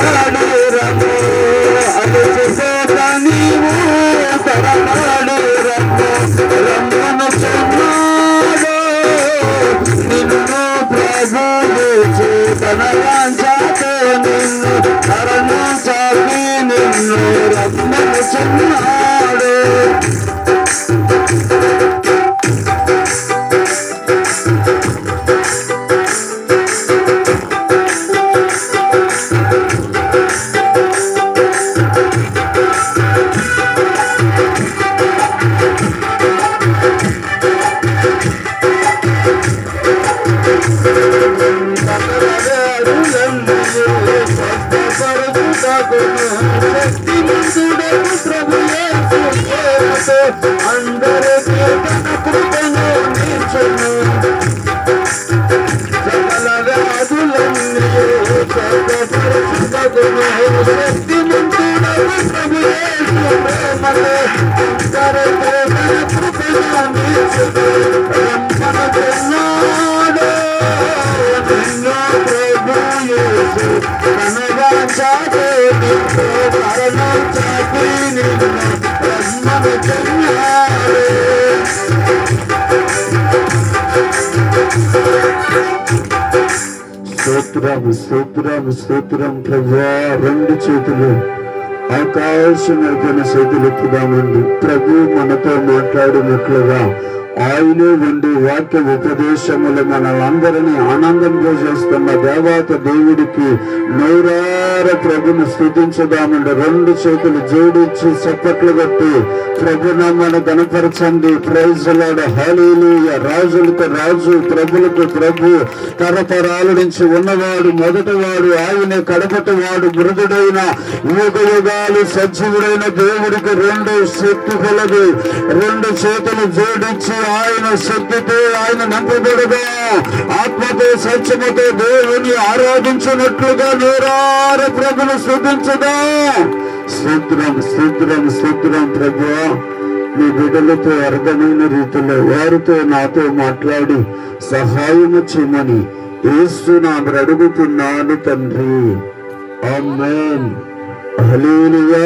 తరనాడు రము అలసిపోత నీవు తరనాడు రము రమ్మును చెన్నాడు నిన్ను ప్రభువు తన వాంఛతో నిన్ను తరను చాపి నిన్ను రమ్మును చెన్నాడు. అందరికీ తన కృపను నీర్చును సకల వ్యాధులన్నీ స్వస్థపరచుటకును శక్తిమంతుడగు ప్రభు యేసు ప్రేమతో అందరికీ తన కృపను నీర్చును రమ్మనుచున్నాడు నిన్ను ప్రభు యేసు తన వాంఛతో నిన్ను తరను చాపి నిన్ను స్తోత్రం స్తోత్రం స్తోత్రం ప్రభువా. రెండు చేతులు ఆకాశం అయిపోయిన చేతులు ఎత్తుదామండి. ప్రభు మనతో మాట్లాడినట్లుగా ఆయనే ఉండి వాక్య ఉపదేశములు మనలందరినీ ఆనందంగా చేస్తున్న దేవత దేవుడికి నూరార ప్రభుని స్తుతించుదామండి. రెండు చేతులు జోడించి చప్పట్లు కొట్టి ప్రభునామాన్ని గణపరచండి. ప్రైజ్ లార్డ్ హల్లెలూయా. రాజులకు రాజు ప్రభులకు ప్రభు తరతరాల నుంచి ఉన్నవాడు మొదటివాడు ఆయనే కడపటి వాడు మృదుడైన యుగ యుగాలు సజీవుడైన దేవుడికి రెండు శక్తి కలదు. రెండు చేతులు జోడించి ఆయన శక్తితో ఆయన నంపబడుగా ఆత్మతో సత్యముతో దేవుని ఆరాధించినట్లుగా నూరార ప్రభును స్తుతించుదా. స్తోత్రం స్తోత్రం స్తోత్రం ప్రభువా. మీ బిడ్డలతో అర్థమైన రీతిలో వారితో నాతో మాట్లాడి సహాయము చేయమని యేసు నామమున అడుగుతున్నాను తండ్రి. ఆమేన్. హల్లెలూయా.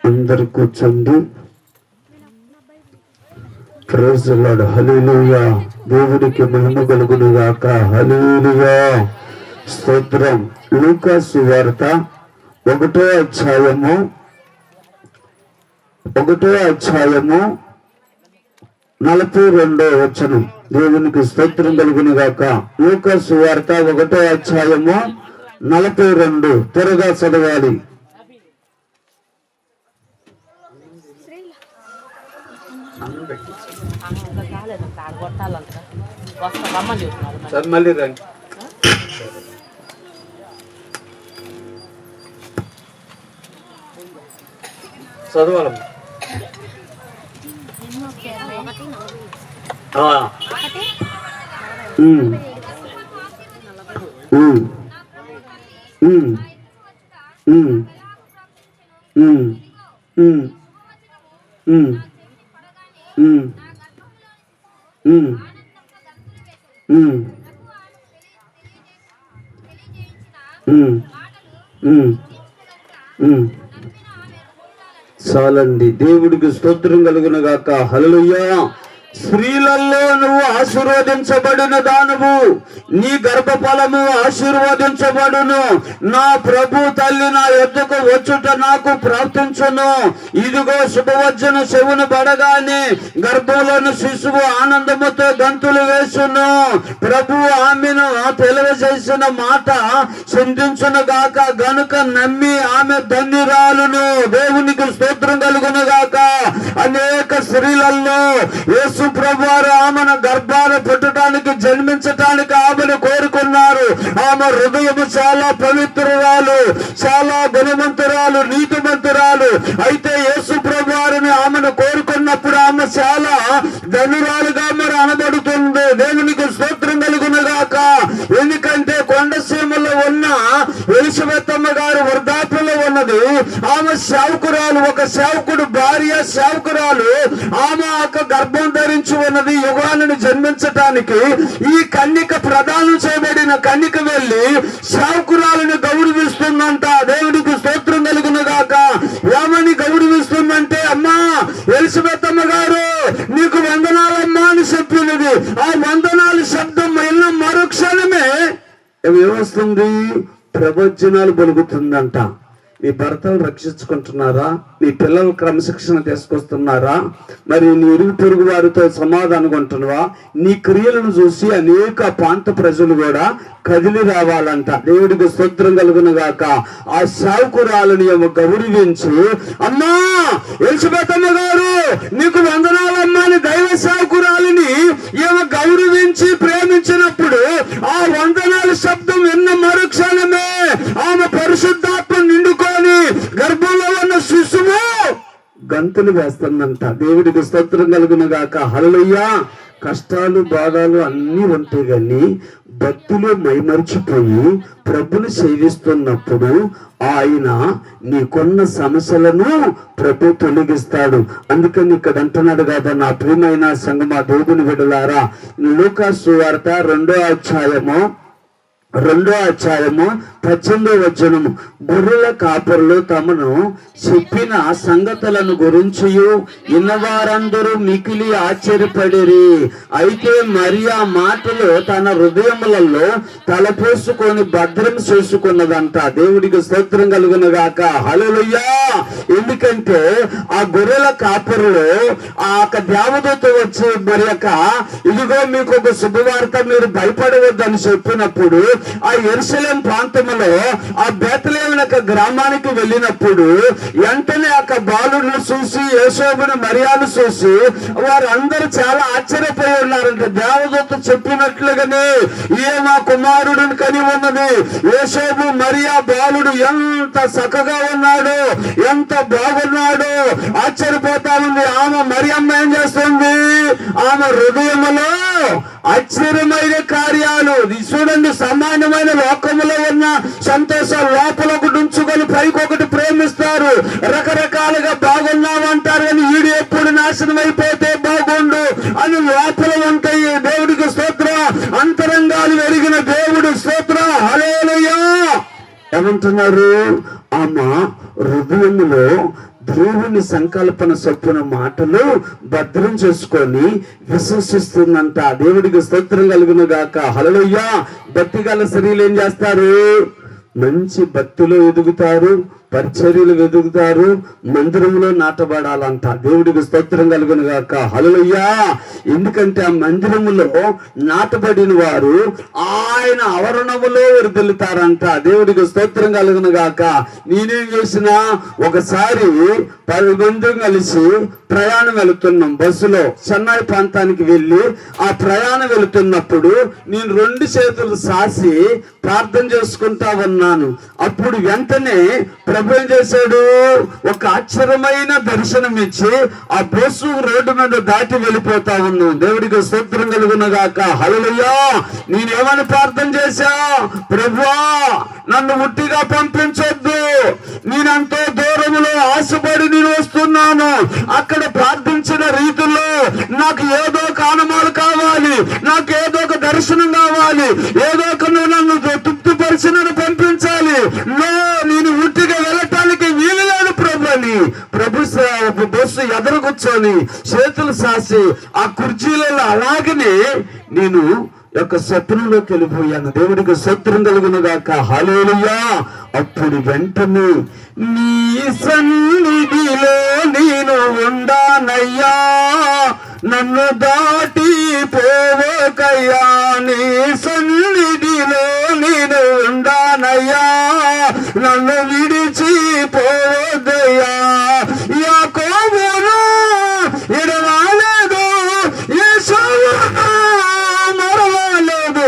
అందరూ కూర్చోండి. Praise the Lord. హల్లెలూయా. దేవుడికి మహిమ కలుగును గాక. హల్లెలూయా. స్తోత్రం. లూకా సువార్త 1వ అధ్యాయము 42వ వచనం. దేవునికి స్తోత్రం కలుగును గాక. లూకా సువార్త 1వ అధ్యాయము 42. త్వరగా చదవాలి. మళ్ళీ రండి. చదవాలమ్మా. చాలండి. దేవుడికి స్తోత్రం కలుగును గాక. హల్లెలూయా. స్త్రీలలో నువ్వు ఆశీర్వదించబడిన దానవు, నీ గర్భఫలము ఆశీర్వదించబడును. నా ప్రభు తల్లి నా యొద్దకు వచ్చుట నాకు ప్రాప్తించును. ఇదిగో శుభవచన చెవును పడగానే గర్భంలోని శిశువు ఆనందముతో గంతులు వేసును. ప్రభు ఆమెను తెలియజేసిన మాట చింతించును గాక గనుక నమ్మి ఆమె ధన్యురాలును. దేవునికి స్తోత్రం కలుగును గాక. అనేక స్త్రీలలో యేసు ప్రభు వారు ఆమెను గర్భాన పెట్టడానికి జన్మించటానికి ఆమెను కోరుకున్నారు. ఆమె హృదయము చాలా పవిత్రురాలు, చాలా గుణవంతురాలు, నీతిమంతురాలు. అయితే యేసు ప్రభు వారిని ఆమెను కోరుకున్నప్పుడు ఆమె చాలా ధనురాలుగా మరి అనబడుతుంది. దేవునికి స్తోత్రం కలుగును గాక. ఎందుకంటే కొండసీమలో ఉన్న ఎలిజబెత్తమ్మ గారు వృద్ధాప్యంలో ఉన్నది. ఆమె సేవకురాలు, ఒక సేవకుడు భార్య సేవకురాలు. ఆమె ఒక గర్భం ధరించి ఉన్నది యుగాలను జన్మించటానికి. ఈ కన్యక ప్రదానం చేయబడిన కన్యక వెళ్ళి సేవకురాలను గౌరవిస్తుంది. గౌరవిస్తుందంట. దేవుడికి స్తోత్రం కలుగును గాక. ఏమని గౌరవిస్తుందంటే, అమ్మా ఎలిజబెత్ అమ్మ గారు నీకు వందనాలమ్మా అని చెప్పినది. ఆ వందనాలు శబ్దం అయిన మరుక్షణమే ఏమొస్తుంది? ప్రవచనాలు పలుకుతుందంట. మీ భర్తలు రక్షించుకుంటున్నారా? మీ పిల్లలు క్రమశిక్షణ తీసుకొస్తున్నారా? మరి నీ ఇరుగు పొరుగు వారితో సమాధానం ఉంటున్నావా? నీ క్రియలను చూసి అనేక ప్రాంత ప్రజలు కూడా కదిలి రావాలంట. దేవుడికి స్తోత్రం కలుగును గాక. ఆ సావుకురాలని ఏమో గౌరవించి, అమ్మా ఎలిజబెత్ అమ్మ గారు నీకు వందనాలమ్మా అని దైవ సావుకురాలిని ఏమో గౌరవించి ప్రేమించినప్పుడు ఆ వందనాల శబ్దం విన్న మరుక్షణమే ఆమె పరిశుద్ధాత్మ నిండుకొని గర్భంలో ఉన్న శిశువు గంతులు వేస్తుందంట. దేవుడికి స్తోత్రం కలుగును గాక. హల్లెలూయా. కష్టాలు బాధలు అన్నీ ఉంటాయి, కానీ భక్తిలో మైమరిచిపోయి ప్రభుని సేవిస్తున్నప్పుడు ఆయన నీకున్న సమస్యలను ప్రభు తొలగిస్తాడు. అందుకని ఇక్కడ అంటున్నాడు కదా, నా ప్రియమైన సంగమా దేవుని బిడ్డలారా, లూకా సువార్త 2వ అధ్యాయము 18వ వచనము, గొర్రెల కాపరులు తమను చెప్పిన సంగతులను గురించి ఇన్నవారందరూ మికిలి ఆశ్చర్యపడిరి. అయితే మరియా మాటలు తన హృదయములలో తలపోసుకొని భద్రం చేసుకున్నదంట. దేవుడికి స్తోత్రం కలుగును గాక. హల్లెలూయా. ఎందుకంటే ఆ గొర్రెల కాపరులు ఆ దేవదూత వచ్చి మరి ఇదిగో మీకు ఒక శుభవార్త, మీరు భయపడవద్దని చెప్పినప్పుడు ఆ యెరూషలేము ప్రాంతంలో ఆ బేత్లెహేము గ్రామానికి వెళ్ళినప్పుడు వెంటనే ఆ బాలుడిని చూసి యేసోబుని మరియాను చూసి వారందరూ చాలా ఆశ్చర్యపోయి ఉన్నారంట. దేవదూత చెప్పినట్లుగానే మా కుమారుడిని కని ఉన్నది. యేసోబు మరియా బాలుడు ఎంత చక్కగా ఉన్నాడు, ఎంత బాగున్నాడు, ఆశ్చర్యపోతా ఉంది. ఆమె మరియమ్మ ఏం చేస్తుంది? ఆమె హృదయములో ఆశ్చర్యమైన కార్యాలు చూడండి. సామాన్యమైన లోకములో ఉన్న సంతోషాలు లోపలకు ఉంచుకొని పైకి ఒకటి ప్రేమిస్తారు, రకరకాలుగా బాగున్నామంటారు, కానీ వీడు ఎప్పుడు నాశనం అయిపోతే బాగుండు అని లోపల ఉంటాయి. దేవుడికి స్తోత్రం. అంతరంగాలు ఎరిగిన దేవుడు స్తోత్రం. హల్లెలూయా. ఏమంటున్నారు? ఆమె హృదయములో దేవుని సంకల్పన చొప్పున మాటలు భద్రం చేసుకొని విశ్వసిస్తుందంట. దేవుడికి స్తోత్రం కలుగును గాక. హల్లెలూయా. భక్తి గల స్త్రీలు ఏం చేస్తారు? మంచి భక్తిలో ఎదుగుతారు, పరిచర్యలు ఎదుగుతారు, మందిరంలో నాటబడాలంట. దేవుడికి స్తోత్రం కలుగును గాక. హల్లెలూయా. ఎందుకంటే ఆ మందిరములో నాటబడిన వారు ఆయన ఆవరణములో వర్ధిల్లుతారంట. దేవుడికి స్తోత్రం కలుగును గాక. నేనేం చేసినా, ఒకసారి 10 మంది కలిసి ప్రయాణం వెళుతున్నాం బస్సులో. చెన్నై ప్రాంతానికి వెళ్ళి ఆ ప్రయాణం వెళుతున్నప్పుడు నేను 2 చేతులు సాసి ప్రార్థన చేసుకుంటా ఉన్నాను. అప్పుడు వెంటనే ప్రభు ఏం చేశాడు? ఒక ఆశ్చర్యమైన దర్శనం ఇచ్చి ఆ బస్సు రోడ్డు మీద దాటి వెళ్ళిపోతా ఉన్నాం. దేవుడికి స్తోత్రం కలుగును గాక. హల్లెలూయా. నేనేమని ప్రార్థన చేశా? ప్రభువా నన్ను ఉట్టిగా పంపించొద్దు, నేనంతో దూరంలో ఆశపడి నేను వస్తున్నాను. అక్కడ ప్రార్థించిన రీతిలో నాకు ఏదో ఒక ఆనమాలు కావాలి, నాకు ఏదో ఒక దర్శనం కావాలి, ఏదో ఒక నువ్వు నన్ను తృప్తిపరిచి నన్ను పంపించాలి. నేను ఉట్టిగా వెళ్ళటానికి వీలు లేదు ప్రభు అని ప్రభు బస్సు ఎదురు కూర్చొని చేతులు సాసి ఆ కుర్చీలలో అలాగనే నేను యొక్క స్వప్నంలోకి వెళ్ళిపోయాను. దేవుడికి స్తోత్రం కలుగును గాక. హల్లెలూయా. అప్పుడు వెంటనే నీ సన్నిధిలో నేను ఉండానయ్యా, నన్ను దాటి పోవకయ్యా. నీ సన్నిధిలో నేను ఉండానయ్యా, నన్ను విడిచి పోవద్దయ్యా. యాకోబును ఎడవాలేదు, యేసయ్యను మరవలేదు,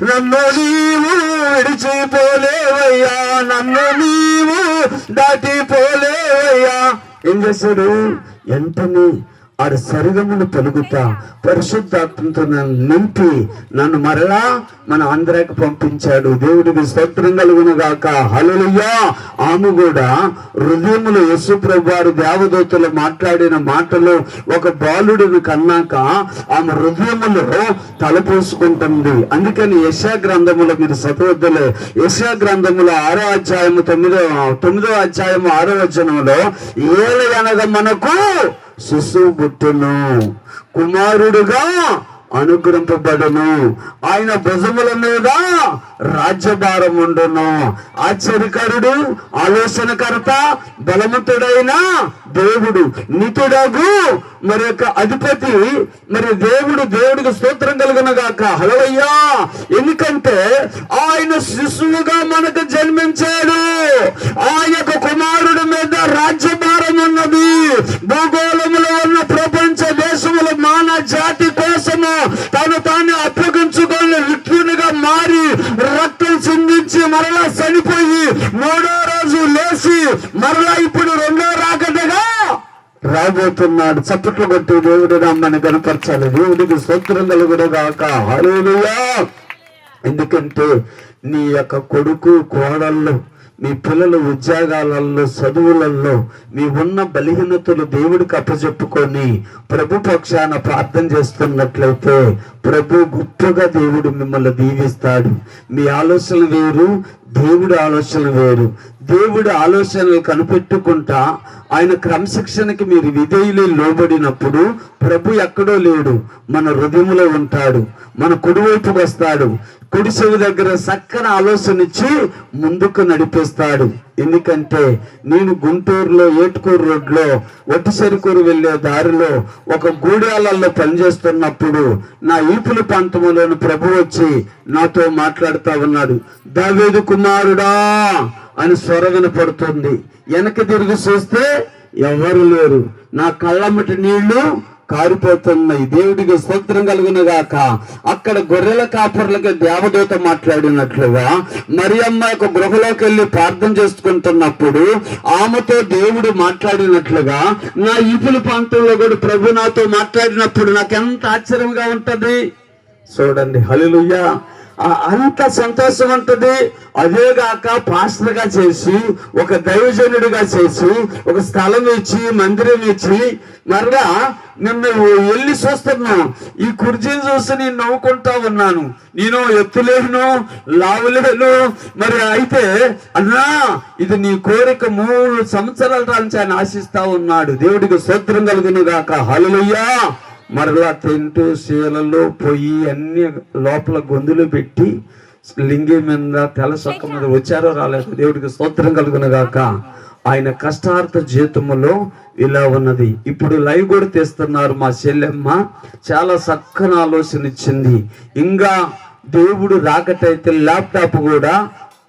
నన్ను నీవు విడిచిపోలేవయ్యా, నన్ను నీవు దాటిపోలేవయ్యా. ఏం చేశాడు? వెంటనే ఆడు శరీరమును పలుకుతా పరిశుద్ధాత్మతో నన్ను నింపి నన్ను మరలా మన ఆంధ్రాకి పంపించాడు. దేవుడికి స్తోత్రం కలుగును గాక. హల్లెలూయా. ఆమె కూడా హృదయములో యేసు ప్రభు వారు దేవదూతలు మాట్లాడిన మాటలు ఒక బాలుడిని కన్నాక ఆమె హృదయములో తలపోసుకుంటుంది. అందుకని యెషయా గ్రంథములో మీరు చదవద్దులే, యెషయా గ్రంథములో 6వ అధ్యాయము 9వ అధ్యాయము 6వ వచనములో ఏలయనగా మనకు శిశువు పుట్టును, కుమారుడుగా అనుగ్రహింపబడును, ఆయన భుజముల మీద రాజ్యభారం ఉండును, ఆశ్చర్యకరుడు, ఆలోచనకర్త, బలవంతుడైన దేవుడు, నితుడగు మరి యొక్క అధిపతి. మరి దేవుడికి స్తోత్రం కలుగును గాక. హల్లెలూయా. ఎందుకంటే ఆయన శిశువుగా మనకు జన్మించాడు. ఆయన కుమారుడి మీద రాజ్యభారం ఉన్నది. భూగోళములో ఉన్న ప్రపంచ దేశముల మానవ జాతి కోసము తాను అప్పగించుకొని రిక్తునిగా మారి రక్తం చిందించి మరలా చనిపోయి 3వ రోజు లేచి మరలా ఇప్పుడు 2వ రాకడగా రాబోతున్నాడు. చప్పట్లు కొట్టి దేవుడు నామని కనపరచాలి. దేవుడికి స్తోత్రం కలుగును గాక. హల్లెలూయా. ఎందుకంటే నీ యొక్క కొడుకు కోడళ్ళు, మీ పిల్లల ఉద్యోగాలలో, చదువులలో మీ ఉన్న బలహీనతలు దేవుడికి అప్పచెప్పుకొని ప్రభు పక్షాన ప్రార్థన చేస్తున్నట్లయితే ప్రభు గొప్పగా దేవుడు మిమ్మల్ని దీవిస్తాడు. మీ ఆలోచనలు వేరు, దేవుడి ఆలోచనలు వేరు. దేవుడి ఆలోచనలు కనిపెట్టుకుంటా ఆయన క్రమశిక్షణకి మీరు విధేయులే లోబడినప్పుడు ప్రభు ఎక్కడో లేడు, మన హృదయంలో ఉంటాడు, మన కుడివైపుకు వస్తాడు, కుడి చెవి దగ్గర చక్కని ఆలోచన ఇచ్చి ముందుకు నడిపిస్తాడు. ఎందుకంటే నేను గుంటూరులో ఏటుకూరు రోడ్లో ఒట్టిసరికూరు వెళ్ళే దారిలో ఒక గూడాలలో పనిచేస్తున్నప్పుడు నా ఈపుల ప్రాంతంలోని ప్రభు వచ్చి నాతో మాట్లాడుతూ ఉన్నాడు. దావీదు కుమారుడా అని స్వరం వినపడుతుంది. వెనక్కి తిరిగి చూస్తే ఎవరు లేరు. నా కళ్ళమ్మటి నీళ్లు కారిపోతున్నాయి. దేవుడికి స్తోత్రం కలుగును గాక. అక్కడ గొర్రెల కాపర్లకి దేవదూత మాట్లాడినట్లుగా మరియమ్మ యొక్క గృహలోకి వెళ్ళి ప్రార్థన చేసుకుంటున్నప్పుడు ఆమెతో దేవుడు మాట్లాడినట్లుగా నా ఈపుల ప్రాంతంలో కూడా ప్రభు నాతో మాట్లాడినప్పుడు నాకెంత ఆశ్చర్యంగా ఉంటది చూడండి. హల్లెలూయా. అంత సంతోషం ఉంటుంది. అదేగాక పాస్టర్గా చేసి, ఒక దైవజనుడిగా చేసి, ఒక స్థలం ఇచ్చి, మందిరం ఇచ్చి, మరలా నిన్ను వెళ్ళి చూస్తున్నాను. ఈ కుర్చీని చూసి నేను నవ్వుకుంటా ఉన్నాను. నేను ఎత్తులేను, లావులేను. మరి అయితే అన్నా ఇది నీ కోరిక 3 సంవత్సరాల నుంచి ఆయన ఆశిస్తా ఉన్నాడు. దేవుడికి స్తోత్రం కలుగును గాక. హల్లెలూయా. మరలా టెంటు శీలలో పొయ్యి అన్ని లోపల గొంతులు పెట్టి లింగి మీద తెల్ల సొక్క మీద వచ్చారో రాలేదు. దేవుడికి స్తోత్రం కలుగును గాక. ఆయన కష్టార్థ జీవితంలో ఇలా ఉన్నది. ఇప్పుడు లైవ్ కూడా తీస్తున్నారు. మా చెల్లెమ్మ చాలా చక్కని ఆలోచన ఇచ్చింది. ఇంకా దేవుడు రాకటైతే ల్యాప్టాప్ కూడా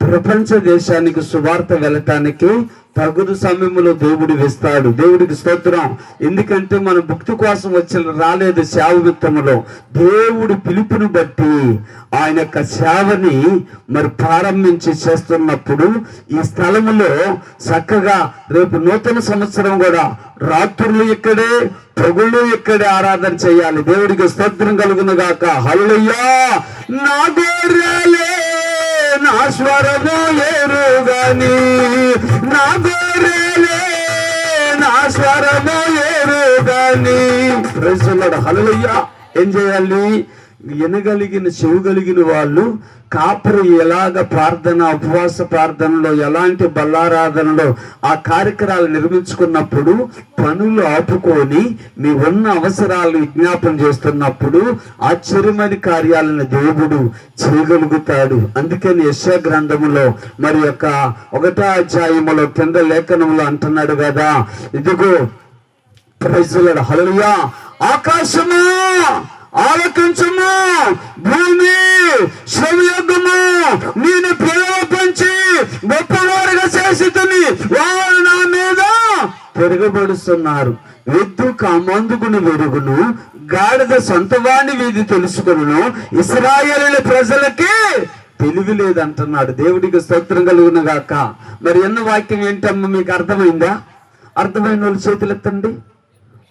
ప్రపంచ దేశానికి సువార్త వెళ్ళటానికి తగుదు సమయంలో దేవుడు వేస్తాడు. దేవుడికి స్తోత్రం. ఎందుకంటే మన భక్తి కోసం వచ్చి రాలేదు సేవ విత్తములో. దేవుడు పిలుపుని బట్టి ఆయన యొక్క సేవని మరి ప్రారంభించి చేస్తున్నప్పుడు ఈ స్థలములో చక్కగా రేపు నూతన సంవత్సరం కూడా రాత్రులు ఇక్కడే, పగుళ్ళు ఇక్కడే ఆరాధన చేయాలి. దేవుడికి స్తోత్రం కలుగును గాక. హల్లెలూయా. నా గొర్రెలే నా స్వరము ఎరుగని, నా గొర్రెలే నా స్వరము ఎరుగని. Praise the Lord. హల్లెలూయా. ఏం చేయాలి? వినగలిగిన చెవు కలిగిన వాళ్ళు కాపరి ఎలాగ ప్రార్థన, ఉపవాస ప్రార్థనలో, ఎలాంటి బల్లారాధనలో ఆ కార్యక్రమాలు నిర్మించుకున్నప్పుడు పనులు ఆపుకొని మీ ఉన్న అవసరాలు విజ్ఞాపన చేస్తున్నప్పుడు ఆశ్చర్యమైన కార్యాలను దేవుడు చేయగలుగుతాడు. అందుకని యెషయా గ్రంథములో మరి యొక్క 1వ అధ్యాయములో కింద లేఖనంలో అంటున్నాడు కదా, ఇదిగో ప్రైజ్ ది లార్డ్. హల్లెలూయా. ఆకాశమా ఆలకించుము, భూమి శ్రమయొగ్గుము, నేను ప్రేరేపించి గొప్పవారుగా చేసితిని, వారు నా మీద తిరగబడుతున్నారు. ఎద్దు కామందుకుని వెరుగును, గాడిద సొంతవాణి వీధి తెలుసుకును, ఇశ్రాయేలు ప్రజలకి తెలివి లేదంటున్నాడు. దేవుడికి స్తోత్రం కలుగును గాక. మరి ఎన్న వాక్యం ఏంటమ్మా మీకు అర్థమైందా? అర్థమైన వాళ్ళు చేతులు ఎత్తండి.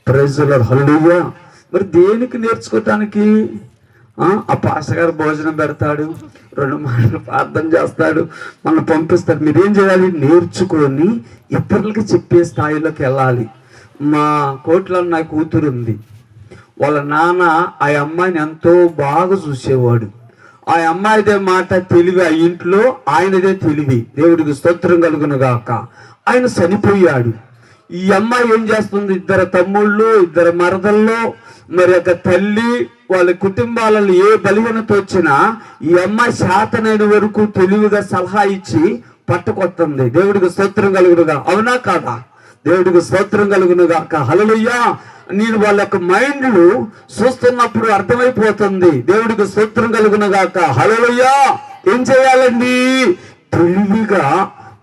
ప్రైజ్ ది లార్డ్, హల్లెలూయా. మరి దేనికి నేర్చుకోవటానికి? ఆ పాస్టర్ గారు భోజనం పెడతాడు, 2 మాటలు ప్రార్థన చేస్తాడు, మనం పంపిస్తాడు. మీరేం చేయాలి? నేర్చుకొని ఇతరులకి చెప్పే స్థాయిలోకి వెళ్ళాలి. మా కోట్లో నా కూతురు ఉంది. వాళ్ళ నాన్న ఆ అమ్మాయిని ఎంతో బాగా చూసేవాడు. ఆ అమ్మాయిదే మాట తెలివి, ఆ ఇంట్లో ఆయనదే తెలివి. దేవుడికి స్తోత్రం కలుగును గాక. ఆయన చనిపోయాడు. ఈ అమ్మాయి ఏం చేస్తుంది? 2 తమ్ముళ్ళు, 2 మరదల్లో, మరి ఒక తల్లి, వాళ్ళ కుటుంబాలలో ఏ బలహీనత వచ్చినా ఈ అమ్మాయి శాతనైన వరకు తెలివిగా సలహా ఇచ్చి పట్టుకొస్తుంది. దేవుడికి స్తోత్రం కలుగునుగా. అవునా కాదా? దేవుడికి స్తోత్రం కలుగునుగా. హల్లెలూయా. నేను వాళ్ళ యొక్క మైండ్లు చూస్తున్నప్పుడు అర్థమైపోతుంది. దేవుడికి స్తోత్రం కలుగునుగాక. హల్లెలూయా. ఏం చేయాలండి? తెలివిగా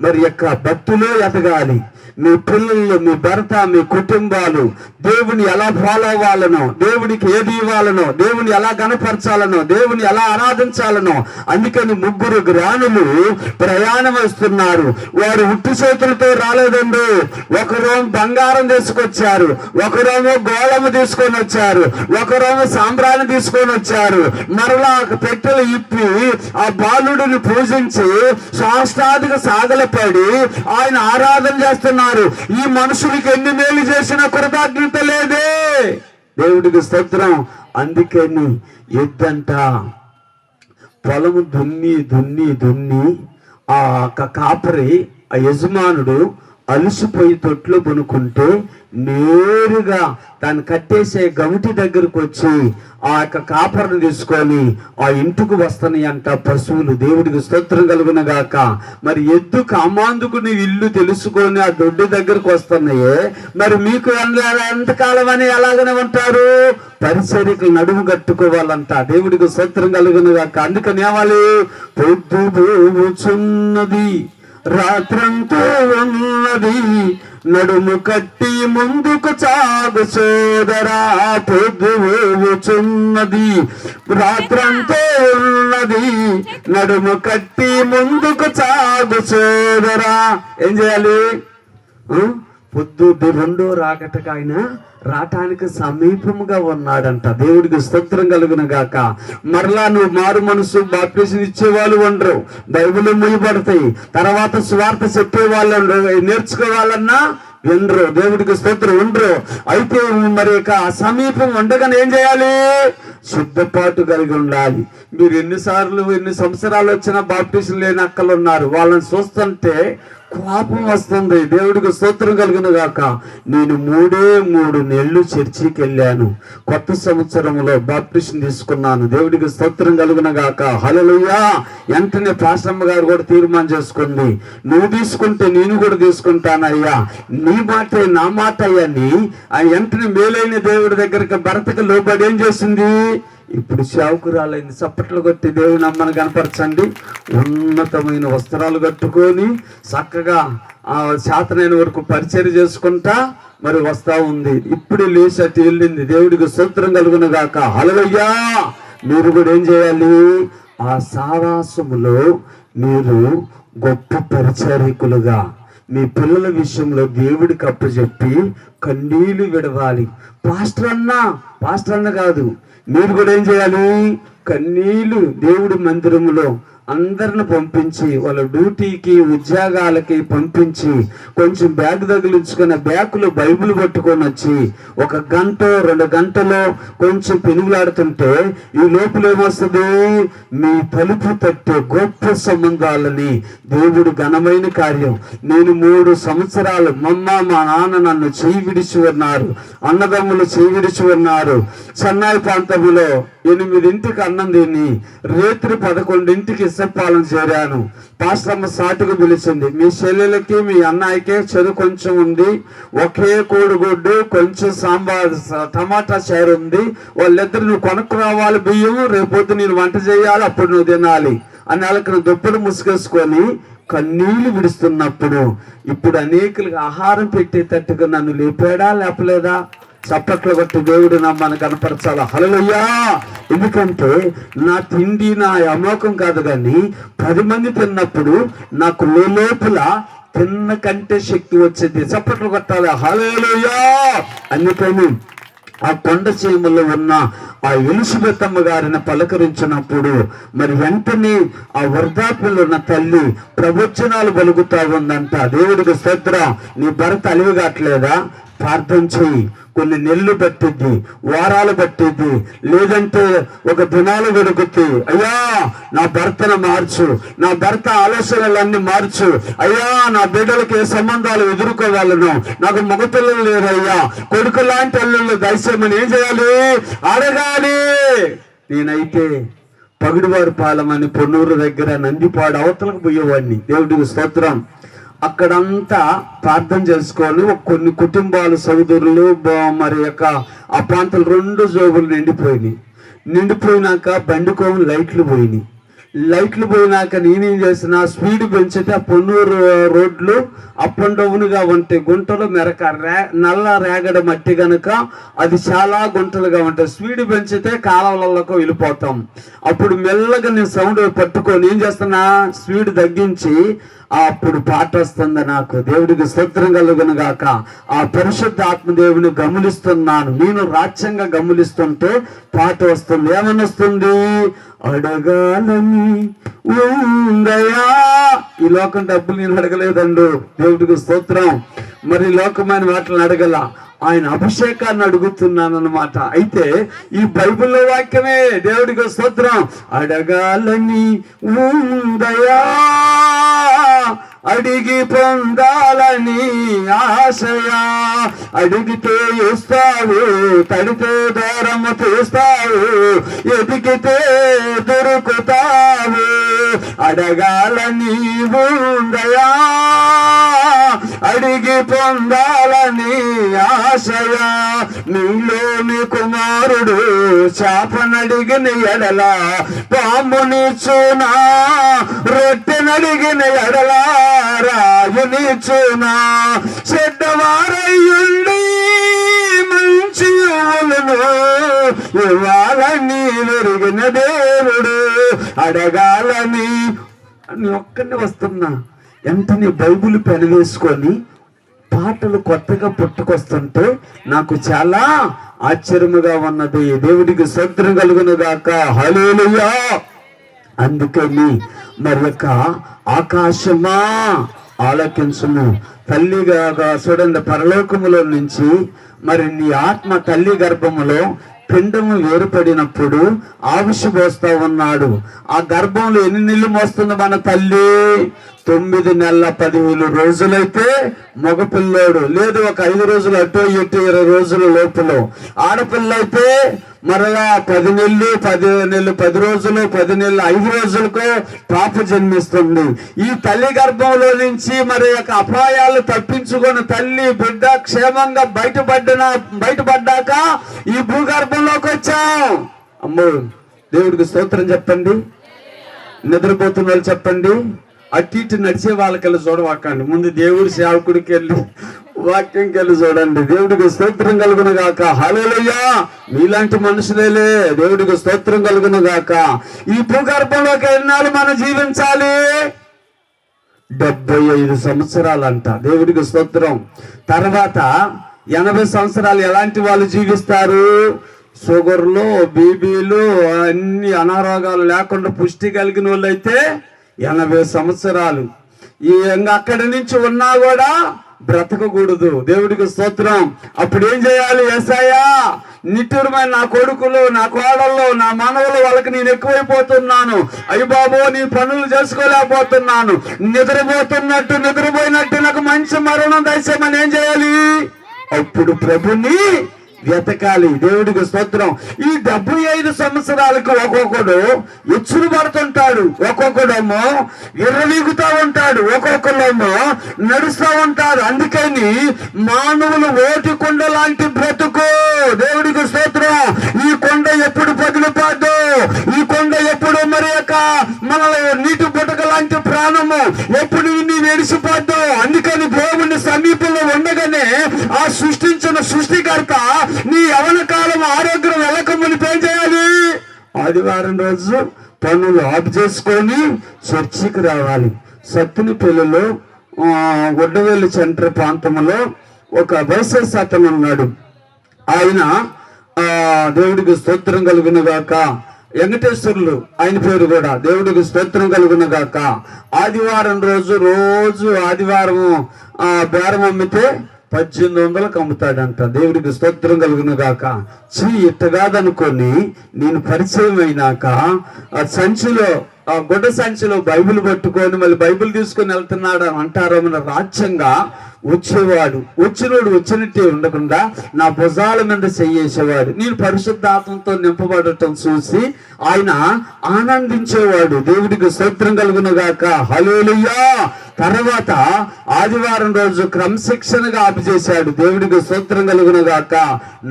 మరి యొక్క భక్తులే ఎదగాలి. మీ పిల్లలు, మీ భర్త, మీ కుటుంబాలు దేవుని ఎలా ఫాలో అవ్వాలనో, దేవునికి ఏది ఇవ్వాలనో, దేవుని ఎలా గణపరచాలనో, దేవుని ఎలా ఆరాధించాలనో. అందుకని 3 జ్ఞానులు ప్రయాణం వస్తున్నారు. వారు ఉట్టి చేతులతో రాలేదండి. ఒకరేమో బంగారం తీసుకొచ్చారు, ఒకరేమో గోళము తీసుకొని వచ్చారు, ఒకరేమో సాంబ్రాన్ని తీసుకొని వచ్చారు. మరలా పెట్టెలు ఇప్పి ఆ బాలుడిని పూజించి శాస్త్రాదిగా సాగలపడి ఆయన ఆరాధన చేస్తున్నారు. ఈ మనుషులకి ఎన్ని మేలు చేసిన కృతజ్ఞత లేదే. దేవుడికి స్తోత్రం. అందుకని ఎద్దంట పొలము దున్ని దున్ని దున్ని ఆ కాపరి, ఆ యజమానుడు అలసిపోయి తొట్లో పనుకుంటే నేరుగా దాన్ని కట్టేసే గమిటి దగ్గరకు వచ్చి ఆ యొక్క కాపర్ను తీసుకొని ఆ ఇంటికి వస్తాయి అంట పశువులు. దేవుడికి స్తోత్రం కలుగునగాక. మరి ఎద్దు కామాందుకుని ఇల్లు తెలుసుకొని ఆ దొడ్డి దగ్గరకు వస్తున్నాయే, మరి మీకు ఎంతకాలం అని ఎలాగనే ఉంటారు? పరిచర్యకు నడుము కట్టుకోవాలంట. దేవుడికి స్తోత్రం కలుగునగాక. అందుకని ఏవాలి? పొద్దుపోచున్నది, రాత్రంతో ఉన్నది, నడుము కట్టి ముందుకు సాగు సోదరా. పొద్దుపోచున్నది, రాత్రంతో ఉన్నది, నడుము కట్టి ముందుకు సాగు సోదరా. ఏం చేయాలి? పొద్దు 2వ రాకటకు ఆయన రావటానికి సమీపముగా ఉన్నాడంట. దేవుడికి స్తోత్రం కలుగును గాక. మరలా నువ్వు మారు మనసు బాప్టిజం ఇచ్చేవాళ్ళు ఉండరు, బైబిల్ ముయ్యబడతాయి. తర్వాత స్వార్థ చెప్పేవాళ్ళు నేర్చుకోవాలన్నా వినరు. దేవుడికి స్తోత్రం ఉండరు. అయితే మరి సమీపం ఉండగానే ఏం చేయాలి? సిద్ధపాటు కలిగి ఉండాలి. మీరు ఎన్ని సంవత్సరాలు వచ్చినా బాప్టిజం లేని అక్కలు ఉన్నారు. వాళ్ళని చూస్తుంటే కోపం వస్తుంది. దేవుడికి స్తోత్రం కలుగును గాక. నేను 3 నెలలు చర్చికి వెళ్ళాను. కొత్త సంవత్సరంలో బాప్టిజం తీసుకున్నాను. దేవుడికి స్తోత్రం కలుగును గాక. హల్లెలూయా. వెంటనే పాస్టమ్మ గారు కూడా తీర్మానం చేసుకుంది, నువ్వు తీసుకుంటే నేను కూడా తీసుకుంటానయ్యా, నీ మాటే నా మాట అయ్యని. ఆ వెంటనే మేలైన దేవుడి దగ్గరికి భర్తకు లోబడి ఏం చేసింది? ఇప్పుడు శావుకురాలైంది. చప్పట్లు కొట్టి దేవుని అమ్మను కనపరచండి. ఉన్నతమైన వస్త్రాలు కట్టుకొని చక్కగా శాతనైన వరకు పరిచర్య చేసుకుంటా మరి వస్తా ఉంది. ఇప్పుడు లేచి అటు వెళ్ళింది. దేవుడికి స్తోత్రం కలుగును గాక. హల్లెలూయా. మీరు కూడా ఏం చేయాలి? ఆ సావాసములో మీరు గొప్ప పరిచారికులుగా మీ పిల్లల విషయంలో దేవుడికి అప్పచెప్పి కన్నీళ్లు విడవాలి. పాస్టర్ అన్న కాదు, మీరు కూడా ఏం చేయాలి? కన్నీళ్లు దేవుడి మందిరములో అందరిని పంపించి వాళ్ళ డ్యూటీకి ఉద్యోగాలకి పంపించి కొంచెం బ్యాగ్ తగిలించుకున్న బ్యాగులో బైబిల్ పట్టుకొని వచ్చి 1 గంట 2 గంటలో కొంచెం పెనుగులాడుతుంటే ఈ లోపల ఏమొస్తుంది? మీ తలుపు తట్టే గొప్ప సంబంధాలని దేవుడు ఘనమైన కార్యం. నేను 3 సంవత్సరాలు మా నాన్న నన్ను చేయి విడిచి ఉన్నారు, అన్నదమ్ములు చేయి విడిచి ఉన్నారు. చెన్నై ప్రాంతంలో 8ంటికి అన్నం తిని రాత్రి 11ంటికి ఇసప్పాలను చేరాను. పాస్టమ్మ సాటుకు పిలిచింది, మీ చెల్లెలకి మీ అన్నయ్యకి చదువు కొంచెం ఉంది, ఒకే కోడిగుడ్డు కొంచెం సాంబార్ టమాటా చారు ఉంది, వాళ్ళిద్దరు నువ్వు కొనుక్కు రావాలి బియ్యం, రేపొద్దు నేను వంట చేయాలి, అప్పుడు నువ్వు తినాలి అని వాళ్ళకి దుప్పటి ముసుగేసుకొని కన్నీళ్లు విడుస్తున్నప్పుడు ఇప్పుడు అనేకులకు ఆహారం పెట్టేటట్టుగా నన్ను లేపాడా లేపలేదా? చప్పట్లు కొట్టి దేవుడు నమ్మని కనపరచాలా. హల్లెలూయా. ఎందుకంటే నా తిండి నా అమోకం కాదు, కానీ 10 మంది తిన్నప్పుడు నాకు లోపల తిన్న కంటే శక్తి వచ్చేది. చప్పట్లు కొట్టాలి, హల్లెలూయా. అందుకని ఆ కొండ చీమలో ఉన్న ఆ ఎలిజబెతమ్మ గారిని పలకరించినప్పుడు మరి వెంటనే ఆ వృద్ధాప్యంలో ఉన్న తల్లి ప్రవచనాలు పలుకుతా ఉందంట. దేవుడికి స్తోత్రం. నీ భర్త అలివి కావట్లేదా? ప్రార్థన చెయ్యి. కొన్ని నెలలు పట్టిద్ది, వారాలు పట్టిద్ది, లేదంటే ఒక దినాలు గడుకుద్ది. అయ్యా నా భర్తను మార్చు, నా భర్త ఆలోచనలన్నీ మార్చు. అయ్యా నా బిడ్డలకి ఏ సంబంధాలు ఎదుర్కోగలను, నాకు మగపిల్లలు లేరయ్యా, కొడుకు లాంటి అల్లుళ్ళు దయచేయమని ఏం చేయాలి? అడగాలి. నేనైతే పగిడివారి పాలెం అని పొన్నూరు దగ్గర నందిపాడు అవతలకు పోయేవాడిని. దేవుడికి స్తోత్రం. అక్కడంతా ప్రార్థన చేసుకొని కొన్ని కుటుంబాలు సోదరులు మరి యొక్క ఆ ప్రాంతాలు 2 జోబులు నిండిపోయినాక బండికోము లైట్లు పోయినాక నేనేం చేసిన, స్పీడ్ పెంచితే ఆ పొన్నూరు రోడ్లు అప్ అండ్ డౌన్ గా ఉంటాయి. గుంటలు మెరక నల్ల రేగడ మట్టి గనక అది చాలా గుంటలుగా ఉంటాయి. స్పీడ్ పెంచితే కాలువలకు వెళ్ళిపోతాం. అప్పుడు మెల్లగా నేను సౌండ్ పట్టుకొని ఏం చేస్తున్నా, స్పీడ్ తగ్గించి అప్పుడు పాట వస్తుంది నాకు. దేవుడికి స్తోత్రం కలుగును గాక. ఆ పరిశుద్ధ ఆత్మదేవుని గమనిస్తున్నాను. నేను రాజ్యంగా గమనిస్తుంటే పాట వస్తుంది. ఏమని వస్తుంది? అడగాలని ఉందయా. ఈ లోకం డబ్బులు నేను అడగలేదండు. దేవుడికి స్తోత్రం. మరి లోకమైన వాటిని అడగల, ఆయన అభిషేకాన్ని అడుగుతున్నాను అన్నమాట. అయితే ఈ బైబిల్లో వాక్యమే. దేవుడికి స్తోత్రం. అడగాలని ఉందయా, అడిగి పొందాలని ఆశయా, అడిగితే ఇస్తావు, తడితే దూరం తీస్తావు, ఎదిగితే దొరుకుతావు. అడగాలని ఉందయా, అడిగి పొందాలని ఆశయా, నీలోని కుమారుడు చాపనడిగిన ఎడల పామునిచ్చునా, రొట్టెనడిగిన ఎడల రాయునిచ్చునా. చెడ్డవారయ్యుండి మంచి యువలను ఇవ్వాలని వెరిగిన దేవుడు. అడగాలని అని ఒక్కనే వస్తున్నా. వెంటనే బైబిల్ పెన వేసుకొని పాటలు కొత్తగా పుట్టుకొస్తుంటే నాకు చాలా ఆశ్చర్యముగా ఉన్నది. దేవుడికి స్తోత్రం కలుగును గాక. హల్లెలూయా. అందుకని మరి యొక్క ఆకాశమా ఆలకించుము, తల్లిగా చూడండి, పరలోకములో నుంచి మరి నీ ఆత్మ తల్లి గర్భములో పిండము వేరుపడినప్పుడు ఆవిషపోస్తా ఉన్నాడు. ఆ గర్భంలో ఎన్ని నెలలు మోస్తుంది మన తల్లి? 9 నెలల 15 రోజులైతే మగపిల్లోడు, లేదు ఒక 5 రోజులు అటు ఇటు 20 రోజుల లోపల. ఆడపిల్ల అయితే మరలా 10 నెలలు 10 రోజులు 10 నెలలు 5 రోజులకు పాప జన్మిస్తుంది. ఈ తల్లి గర్భంలో నుంచి మరి యొక్క అపాయాలు తప్పించుకొని తల్లి బిడ్డ క్షేమంగా బయటపడ్డాక ఈ భూగర్భంలోకి వచ్చాం. అమ్మో దేవుడికి స్తోత్రం చెప్పండి. నిద్రపోతున్న వాళ్ళు చెప్పండి. అటు ఇటు నడిచే వాళ్ళకెళ్ళి చూడవాకండి. ముందు దేవుడి సేవకుడికి వెళ్ళి వాక్యంకి వెళ్ళి చూడండి. దేవుడికి స్తోత్రం కలుగును గాక. హల్లెలూయా. మీలాంటి మనుషులేలే. దేవుడికి స్తోత్రం కలుగును గాక. ఈ భూగర్భంలోకి ఎన్నాళ్ళు మనం జీవించాలి? 75 సంవత్సరాలంట. దేవుడికి స్తోత్రం. తర్వాత 80 సంవత్సరాలు ఎలాంటి వాళ్ళు జీవిస్తారు? షుగర్లు, బీపీలు, అన్ని అనారోగ్యాలు లేకుండా పుష్టి కలిగిన వాళ్ళు అయితే 80 సంవత్సరాలు. అక్కడి నుంచి ఉన్నా కూడా బ్రతకకూడదు. దేవుడికి స్తోత్రం. అప్పుడు ఏం చేయాలి? యేసయ్యా, నిట్టూరమైన నా కొడుకులు, నా కోడళ్ళు, నా మనవలు, వాళ్ళకి నేను ఎక్కువైపోతున్నాను. అయ్య బాబో, నీ పనులు చేసుకోలేకపోతున్నాను. నిద్రపోయినట్టు నాకు మంచి మరణం దయచేయమని ఏం చేయాలి? అప్పుడు ప్రభుని వెతకాలి. దేవుడికి స్తోత్రం. ఈ 75 సంవత్సరాలకు ఒక్కొక్కడు ఎచ్చులు పడుతుంటాడు, ఒక్కొక్కడేమో విర్రవీగుతా ఉంటాడు, ఒక్కొక్కడేమో నడుస్తూ ఉంటారు. అందుకని మానవులు ఓటి కొండ లాంటి బ్రతుకు. దేవుడికి స్తోత్రం. ఈ కొండ ఎప్పుడు పగిలిపోద్దు, ఈ కొండ ఎప్పుడు మరి యొక్క మన నీటి బుటక లాంటి ప్రాణము ఎప్పుడు నీవు ఎడిసిపోద్దు. అందుకని దేవుని సమీపంలో ఉండగానే ఆ సృష్టించిన సృష్టికర్త నీ యవన కాలం ఆరోగ్యం వెళ్ళక మునిపి ఏం చేయాలి? ఆదివారం రోజు పనులు ఆఫ్ చేసుకొని చర్చికి రావాలి. సత్తుని పిల్లలు గుడ్డవేలు సెంటర్ ప్రాంతంలో ఒక వయస్సు అతను ఉన్నాడు. ఆయన దేవుడికి స్తోత్రం కలుగును గాక, వెంకటేశ్వరులు ఆయన పేరు కూడా, దేవుడికి స్తోత్రం కలుగును గాక. ఆదివారం రోజు ఆదివారం బేరం అమ్మితే 1800కు అమ్ముతాడంట. దేవుడికి స్తోత్రం కలుగును గాక. ఇట్టగాదనుకొని నేను పరిచయం అయినాక సంచిలో గుడ్డ సంచిలో బైబిల్ పట్టుకొని మళ్ళీ బైబిల్ తీసుకొని వెళ్తున్నాడు అని అంటారు. మన రాజ్యంగా వచ్చేవాడు, వచ్చినోడు వచ్చినట్టే ఉండకుండా నా భుజాల మీద చెయ్యేసేవాడు. నేను పరిశుద్ధాత్మతో నింపబడటం చూసి ఆయన ఆనందించేవాడు. దేవుడికి స్తోత్రం కలుగును గాక. హల్లెలూయా. తర్వాత ఆదివారం రోజు క్రమశిక్షణగా ఆపిచేశాడు. దేవుడికి స్తోత్రం కలుగును గాక.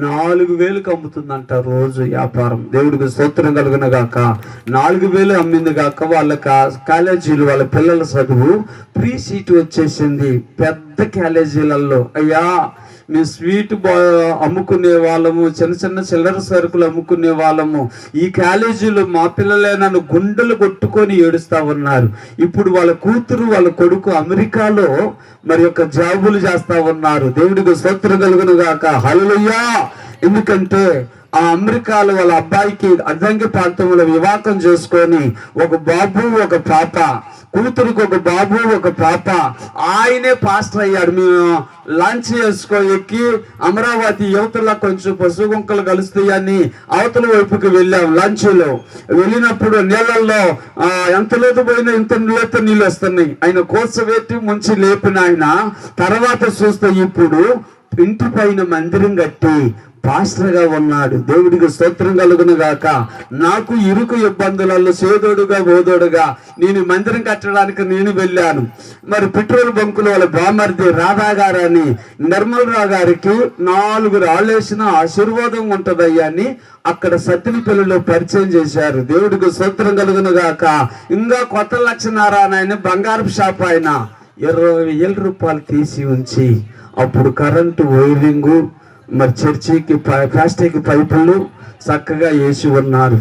4000కు అమ్ముతుందంట రోజు వ్యాపారం. దేవుడికి స్తోత్రం కలుగును గాక. 4000 అమ్మింది గాక. వాళ్ళ కాలేజీలు వాళ్ళ పిల్లల చదువు ఫ్రీ సీట్ వచ్చేసింది పెద్ద కాలేజీలలో. అయ్యా మేము స్వీట్ అమ్ముకునే వాళ్ళము, చిన్న చిన్న చిల్లర సరుకులు అమ్ముకునే వాళ్ళము. ఈ కాలేజీలో మా పిల్లలే నన్ను గుండెలు కొట్టుకొని ఏడుస్తా ఉన్నారు. ఇప్పుడు వాళ్ళ కూతురు వాళ్ళ కొడుకు అమెరికాలో మరి యొక్క జాబులు చేస్తా ఉన్నారు. దేవుడికి స్తోత్రం కలుగును గాక. హల్లెలూయా. ఎందుకంటే ఆ అమెరికాలో వాళ్ళ అబ్బాయికి అర్ధంగి ప్రాంతంలో వివాహం చేసుకొని ఒక బాబు ఒక పాప, కూతురికి ఒక బాబు ఒక పాప. ఆయనే పాస్టర్ అయ్యాడు. మేము లంచ్ ఎక్కి అమరావతి యువతలో కొంచెం పశుగుంకలు కలుస్తాయని అవతల వైపుకి వెళ్ళాం. లంచ్లో వెళ్ళినప్పుడు నీళ్ళల్లో ఎంత లోతు పోయినా ఇంత లోతు నీళ్ళు వస్తున్నాయి. ఆయన కోసవేటి ముంచి లేపిన ఆయన తర్వాత చూస్తే ఇప్పుడు ఇంటి పైన మందిరం కట్టి పాస్టర్ గా ఉన్నాడు. దేవుడికి స్తోత్రం కలుగును గాక. నాకు ఇరుకు ఇబ్బందులలో సేదోడుగా ఓదోడుగా నేను మందిరం కట్టడానికి నేను వెళ్ళాను. మరి పెట్రోల్ బంకులో వాళ్ళ బామర్ది రాధా గారని నిర్మలరావు గారికి 4 రాళ్ళేసిన ఆశీర్వాదం ఉంటదయ్యా అని అక్కడ సత్తినిపల్లిలో పరిచయం చేశారు. దేవుడికి స్తోత్రం కలుగును గాక. ఇంకా కొత్త లక్షనారాయణ బంగారపు షాప్ ఆయన 20,000 రూపాయలు తీసి ఉంచి అప్పుడు కరెంటు వైరింగు మరి చర్చికి ప్లాస్టిక్ పైపులు చక్కగా వేసి ఉన్నారు.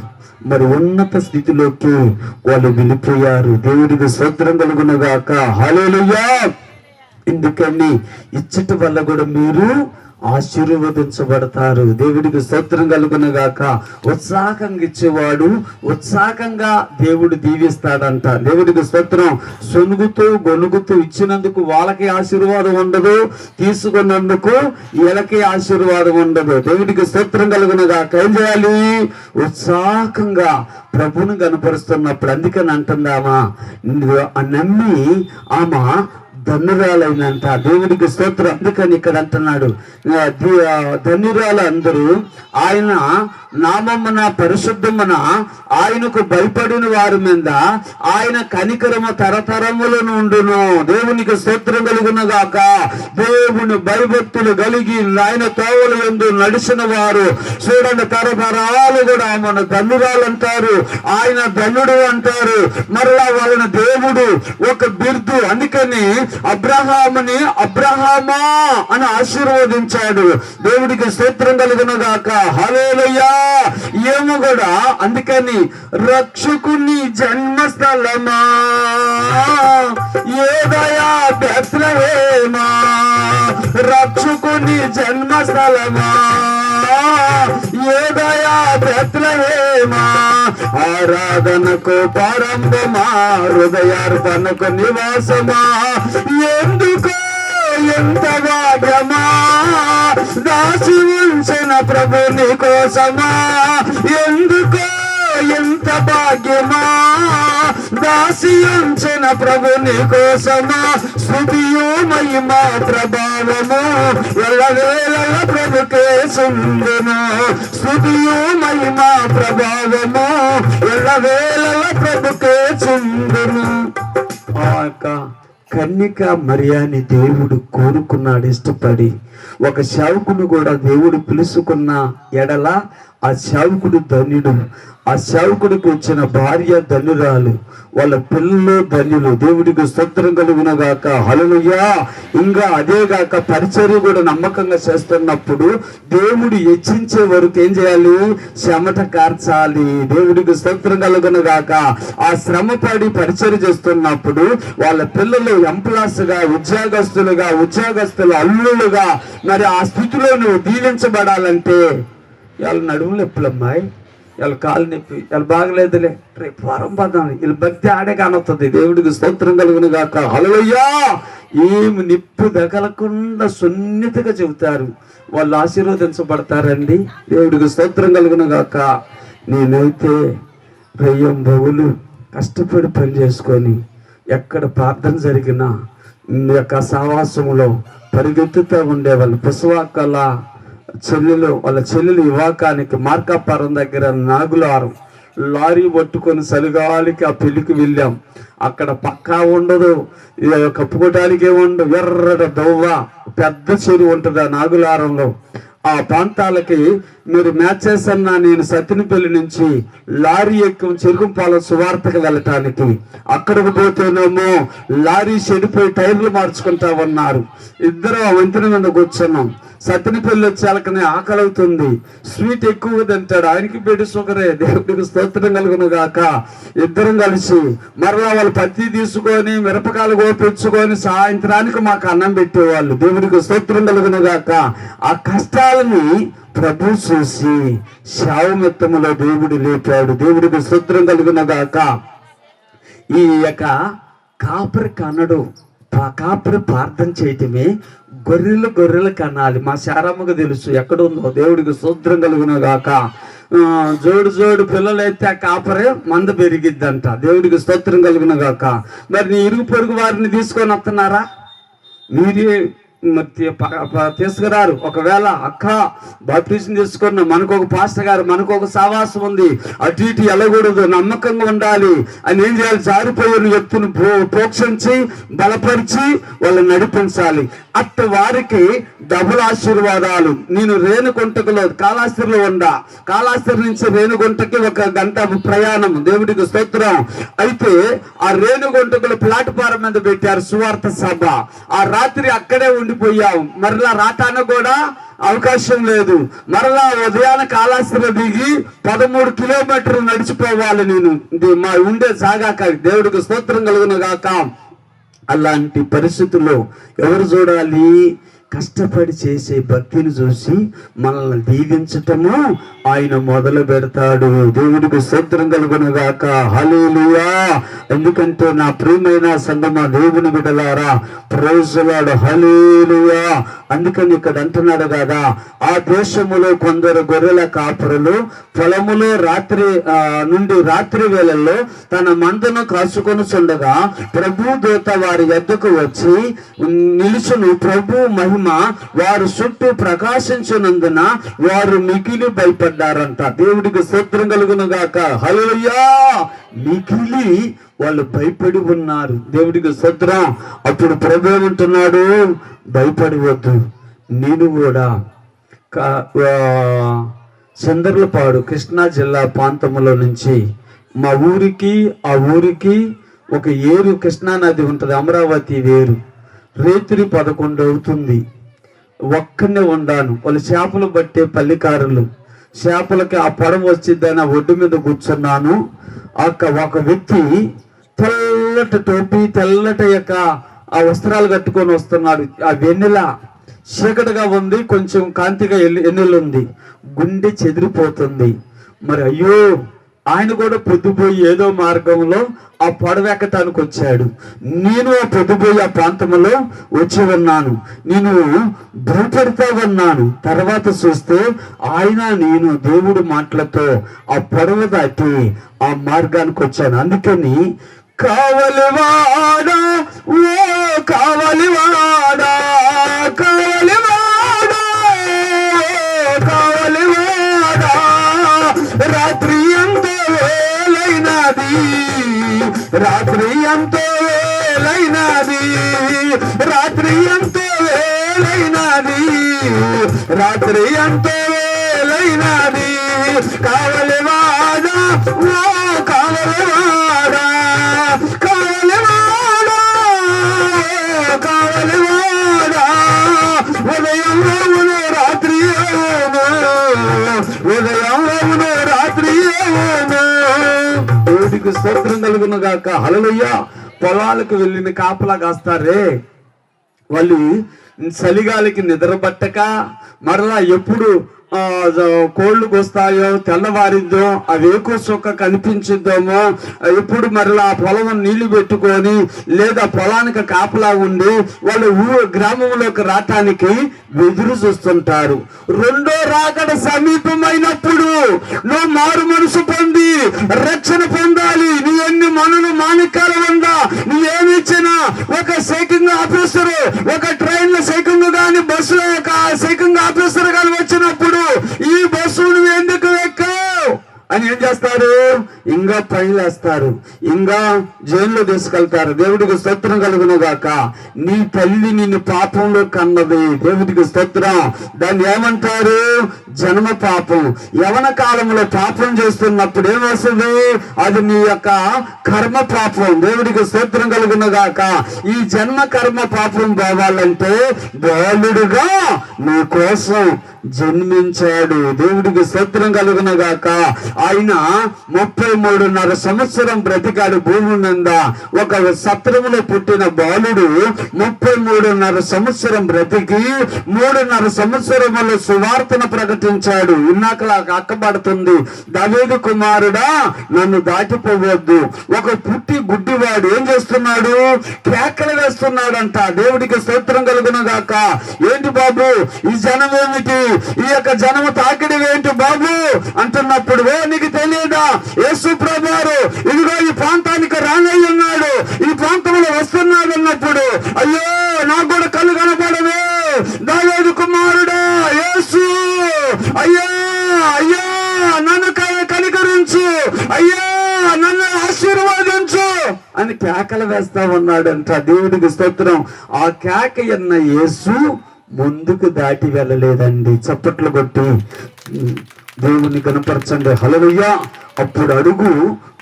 మరి ఉన్నత స్థితిలోకి వాళ్ళు వెళ్ళిపోయారు. దేవుడికి స్తోత్రం కలుగును గాక. హల్లెలూయా. ఎందుకని ఇచ్చట వల్ల కూడా మీరు ఆశీర్వదించబడతారు. దేవుడికి స్తోత్రం కలుగును గాక. ఉత్సాహంగా ఇచ్చేవాడు ఉత్సాహంగా దేవుడు దీవిస్తాడంట. దేవుడికి స్తోత్రం. సొనుగుతూ గొనుగుతూ ఇచ్చినందుకు వాళ్ళకి ఆశీర్వాదం ఉండదు, తీసుకున్నందుకు వీళ్ళకి ఆశీర్వాదం ఉండదు. దేవుడికి స్తోత్రం కలుగును గాక. ఏం చేయాలి? ఉత్సాహంగా ప్రభుని కనపరుస్తున్నప్పుడు. అందుకని అంటుందామా నమ్మి ఆమె ధన్యురాలైనంట. దేవుడికి స్తోత్రం. అందుకని ఇక్కడ అంటున్నాడు ధన్యురాలు అందరూ ఆయన నామమున పరిశుద్ధమున ఆయనకు భయపడిన వారి మీద ఆయన కనికరము తరతరముల నుండును. దేవునికి స్తోత్రం కలుగును గాక. దేవుని భయభక్తులు కలిగి ఆయన తోవల యందు నడిచిన వారు చూడండి తరతరాలు కూడా మన ధన్యురాలు అంటారు, ఆయన ధన్యుడు అంటారు. మరలా వాళ్ళని దేవుడు ఒక బిర్దు. అందుకని అబ్రహాముని అబ్రహామా అని ఆశీర్వదించాడు. దేవుడికి స్తోత్రం కలుగును గాక. హల్లెలూయా. ఏమో కూడా అందుకని రక్షకుని జన్మస్థలమా యోదయా బెత్లెహేమా, రక్షకుని జన్మస్థలమా యోదయా బెత్లెహేమా, ఆరాధనకు ప్రారంభమా హృదయార్పణకు నివాసమా, ఎందుకో ఎంత భాగ్యమా దాసి ఉంచిన ప్రభుని కోసమా, ఎందుకో ఎంత భాగ్యమా దాసి ఉంచిన ప్రభుని కోసమా, స్తుతియు మహిమ ప్రభావము ఎల్లవేళల ప్రభుకే చెందును, స్తుతియు మహిమ ప్రభావము ఎల్లవేళల ప్రభుకే చెందును. కన్యక మరియాని దేవుడు కోరుకున్నాడు ఇష్టపడి. ఒక సేవకుని కూడా దేవుడు పిలుచుకున్న ఎడల ఆ సేవకుడు ధన్యుడు, ఆ సేవకుడికి వచ్చిన భార్య ధన్యురాలు, వాళ్ళ పిల్లలు ధన్యులు. దేవుడికి స్తోత్రం కలుగును గాక. హల్లెలూయా. ఇంకా అదే గాక పరిచర్య కూడా నమ్మకంగా చేస్తున్నప్పుడు దేవుడు హెచ్చించే వరకు ఏం చేయాలి? చెమట కార్చాలి. దేవుడికి స్తోత్రం కలుగును గాక. ఆ శ్రమ పడి పరిచర్య చేస్తున్నప్పుడు వాళ్ళ పిల్లలు ఎంప్లాస్గా, ఉద్యోగస్తులు అల్లులుగా మరి ఆ స్థితిలో నువ్వు దీవించబడాలంటే వాళ్ళ నడుములు ఎప్పులమ్మాయి, వాళ్ళ కాలు నొప్పి, వాళ్ళు బాగలేదులే, రేపు వారం పదాం, వీళ్ళ భక్తి ఆడే కానొస్తుంది. దేవుడికి స్తోత్రం కలుగును గాక. హల్లెలూయా. ఏమి నిప్పు తగలకుండా సున్నితగా చెబుతారు, వాళ్ళు ఆశీర్వదించబడతారండి. దేవుడికి స్తోత్రం కలుగును గాక. నేనైతే రయ్యం బవులు కష్టపడి పని చేసుకొని ఎక్కడ ప్రార్థన జరిగినా ఈ యొక్క సావాసములో పరిగెత్తుతూ ఉండేవాళ్ళు. పుసవాకల వాళ్ళ చెల్లెలు యువకానికి మార్కాపురం దగ్గర నాగులారం లారీ పట్టుకొని చలిగాలికి ఆ పెళ్లికి వెళ్ళాం. అక్కడ పక్కా ఉండదు, కప్పుకోవటానికి ఏముండదు, ఎర్రడ దవ్వ పెద్ద చెరువు ఉంటుంది ఆ నాగులారంలో. ఆ ప్రాంతాలకి మీరు మ్యాచ్ చేసన్నా నేను సత్తినపల్లి నుంచి లారీ ఎక్కి చెరుకుపాలెం సువార్తకు వెళ్ళటానికి. అక్కడికి పోతేనేమో లారీ చెడిపోయి టైర్లు మార్చుకుంటా ఉన్నారు. ఇద్దరు ఆ వంతెన మీద కూర్చున్నాం. సత్తినపల్లి వచ్చేళ్ళకనే ఆకలి అవుతుంది, స్వీట్ ఎక్కువ తింటాడు, ఆయనకి బెడ్ షుగరే. దేవుడికి స్తోత్రం కలుగును గాక. ఇద్దరం కలిసి మరలా వాళ్ళు పత్తి తీసుకొని మిరపకాయలు కోపించుకొని సాయంత్రానికి మాకు అన్నం పెట్టేవాళ్ళు. దేవుడికి స్తోత్రం కలుగును గాక. ఆ కష్టాలని ప్రభు చూసి శావమెత్తములో దేవుడు లేపాడు. దేవుడికి స్తోత్రం కలుగును గాక. ఈ యొక్క కాపరి కన్నడు, కాపరి ప్రార్థన చేయటమే గొర్రెలు కనాలి. మా శారమ్మకు తెలుసు ఎక్కడుందో. దేవుడికి స్తోత్రం కలుగును గాక. జోడు పిల్లలు అయితే ఆ కాపరే మంద పెరిగిద్దంట. దేవుడికి స్తోత్రం కలుగును గాక. మరి నీ ఇరుగు పొరుగు వారిని తీసుకొని వస్తున్నారా? మీరే తీసుకురారు. ఒకవేళ అక్క బాప్టిజం తీసుకున్న మనకు ఒక పాస్టర్ గారు, మనకు ఒక సావాసం ఉంది, అటు ఇటు వెళ్ళకూడదు, నమ్మకంగా ఉండాలి అని ఏం చేయాలి? జారిపోయిన వ్యక్తిని పోషించి బలపరిచి వాళ్ళని నడిపించాలి. అట్ట వారికి డబుల్ ఆశీర్వాదాలు. నేను రేణుగుంటకులో కాళాస్త్రిలో ఉండా, కాళాస్త్రి నుంచి రేణుగుంటకి 1 గంట ప్రయాణం. దేవుడికి స్తోత్రం. అయితే ఆ రేణుగుంటకుల ప్లాట్ఫారం మీద పెట్టారు సువార్త సభ. ఆ రాత్రి అక్కడే ఉండిపోయాం. మరలా రాటాన కూడా అవకాశం లేదు. మరలా ఉదయాన కాళాస్త్రిలో దిగి 13 కిలోమీటర్లు నడిచిపోవాలి నేను మా ఉండే జాగాక. దేవుడికి స్తోత్రం కలుగును గాక. అలాంటి పరిస్థితుల్లో ఎవరు చూడాలి? కష్టపడి చేసే భక్తిని చూసి మనల్ని దీవించటము ఆయన మొదలు పెడతాడు. దేవుడికి స్తోత్రం కలుగును గాక. హల్లెలూయా. ఎందుకంటే నా ప్రియమైన సంగమా, దేవుని బిడ్డలారా, ప్రైజ్ ది లార్డ్. హల్లెలూయా. అందుకని ఇక్కడ అంటున్నాడు కదా, ఆ దేశములో కొందరు గొర్రెల కాపరులు పొలములో రాత్రి వేళల్లో తన మందను కాచుకొని చుండగా ప్రభు దూత వారి యొద్దకు వచ్చి నిలుచును. ప్రభు మహిమ వారు చుట్టూ ప్రకాశించినందున వారు మిగిలి భయపడ్డారంట. దేవుడికి స్తోత్రం కలుగును గాక. హల్లెలూయా. మిగిలి వాళ్ళు భయపడి ఉన్నారు. దేవుడికి స్తోత్రం. అప్పుడు ప్రభు ఏమంటున్నాడు? భయపడవద్దు, నేను కూడా చంద్రలపాడు కృష్ణా జిల్లా ప్రాంతంలో నుంచి మా ఊరికి ఆ ఊరికి ఒక ఏరు కృష్ణా నది ఉంటుంది, అమరావతి వేరు. రేత్రి 11 అవుతుంది. ఒక్కనే ఉండాను. వాళ్ళు చేపలు పట్టే పల్లికారులు, చేపలకి ఆ పడవ వచ్చిద్దని ఆ ఒడ్డు మీద కూర్చున్నాను. ఒక వ్యక్తి తెల్లటి టోపీ, తెల్లటి యొక్క ఆ వస్త్రాలు కట్టుకొని వస్తున్నాడు. ఆ వెన్నెల చీకటిగా ఉంది, కొంచెం కాంతిగా ఎన్నెలుంది. గుండె చెదిరిపోతుంది. మరి అయ్యో, ఆయన కూడా పొద్దుపోయి ఏదో మార్గంలో ఆ పడవెక్కటానికి వచ్చాడు. నేను ఆ పొద్దుపోయి ఆ ప్రాంతంలో వచ్చి ఉన్నాను. నేను భయపడతా ఉన్నాను. తర్వాత చూస్తే ఆయన నేను దేవుడి మాటలతో ఆ పడవ దాటి ఆ మార్గానికి వచ్చాను. అందుకని కావలివాడా, ఓ కావలివాడా, కావలివాడా, కావలివాడా, రాత్రి ఎంతో వేలైనది, రాత్రి ఎంతో వేలైనది, రాత్రి ఎంతో వేలైనది, రాత్రి ఎంతో మేలైనది. కావలివాడా ఓ కావలివాడా, కావలివాడా కావలివాడా, ఉదయం అవును రాత్రి అవును, ఉదయం అవును రాత్రి అవును. దేవుడికి స్తోత్రం కలుగును గాక. హల్లెలూయా. పొలాలకు వెళ్ళిన కాపలా కాస్తారే, వాళ్ళు చలిగాలికి నిద్ర పట్టక మరలా ఎప్పుడు కోళ్ళు వస్తాయో తెల్లవారిద్దో ఆ వేకు సుక్క కనిపించిద్దామో, ఎప్పుడు మరలా ఆ పొలం నీళ్లు పెట్టుకొని లేదా పొలానికి కాపలా ఉండి వాళ్ళు గ్రామంలోకి రావటానికి ఎదురు చూస్తుంటారు. రెండో రాకడ సమీపమైనప్పుడు నువ్వు మారు మనసు పొంది రక్షణ పొందాలి. నీ ఎన్ని మనులు మాణిక్యాల ఉందా, నువ్వేమిచ్చినా ఒక సైకింగ్ ఆఫీసర్, ఒక ట్రైన్ లో సైకింగ్ కానీ బస్సులో ఒక సైకింగ్ ఆఫీసర్ కానీ వచ్చినప్పుడు ఈ బస్సు నువ్వు ఎందుకు ఎక్కావు అని ఏం చేస్తారు? ఇంకా పైలేస్తారు, ఇంకా జైల్లో తీసుకెళ్తారు. దేవుడికి స్తోత్రం కలుగును గాక. నీ తల్లి నిన్ను పాపంలో కన్నది. దేవుడికి స్తోత్రం. దాన్ని ఏమంటారు? జన్మ పాపం. యవన కాలంలో పాపం చేస్తున్నప్పుడు ఏమొస్తుంది? అది నీ యొక్క కర్మ పాపం. దేవుడికి స్తోత్రం కలుగును గాక. ఈ జన్మ కర్మ పాపం పోవాలంటే బాలుడుగా నీ కోసం జన్మించాడు. దేవుడికి స్తోత్రం కలుగును గాక. ఆయన 33.5 సంవత్సరం బ్రతికాడు భూమి మీద. ఒక సత్రములో పుట్టిన బాలుడు 33.5 సంవత్సరం బ్రతికి 3.5 సంవత్సరములో సువార్తను ప్రకటించాడు. ఇన్నాకలా అక్కబడుతుంది, దావీదు కుమారుడా నన్ను దాటిపోవద్దు. ఒక పుట్టి గుడ్డివాడు ఏం చేస్తున్నాడు? కేకలు వేస్తున్నాడంట. దేవుడికి స్తోత్రం కలుగును గాక. ఏంటి బాబు ఈ జనం ఏమిటి, ఈ యొక్క జనము తాకిడి ఏంటి బాబు అంటున్నప్పుడు, ఓ నీకు తెలియదా యేసు ప్రభువారు ఇదిగో ఈ ప్రాంతానికి రానయ్య ఉన్నాడు, ఈ ప్రాంతంలో వస్తున్నాడు అన్నప్పుడు, అయ్యో నాకు కూడా కళ్ళు కనపడవే దావీదు కుమారుడా యేసు, అయ్యా అయ్యా నన్ను కనికరించు, అయ్యా నన్ను ఆశీర్వాదించు అని కేకలు వేస్తా ఉన్నాడంట. దేవుడికి స్తోత్రం. ఆ కేక అన్న యేసు ముందుకు దాటి వెళ్ళలేదండి. చప్పట్లు కొట్టి దేవుని కనపరచండి. హల్లెలూయా. అప్పుడు అడుగు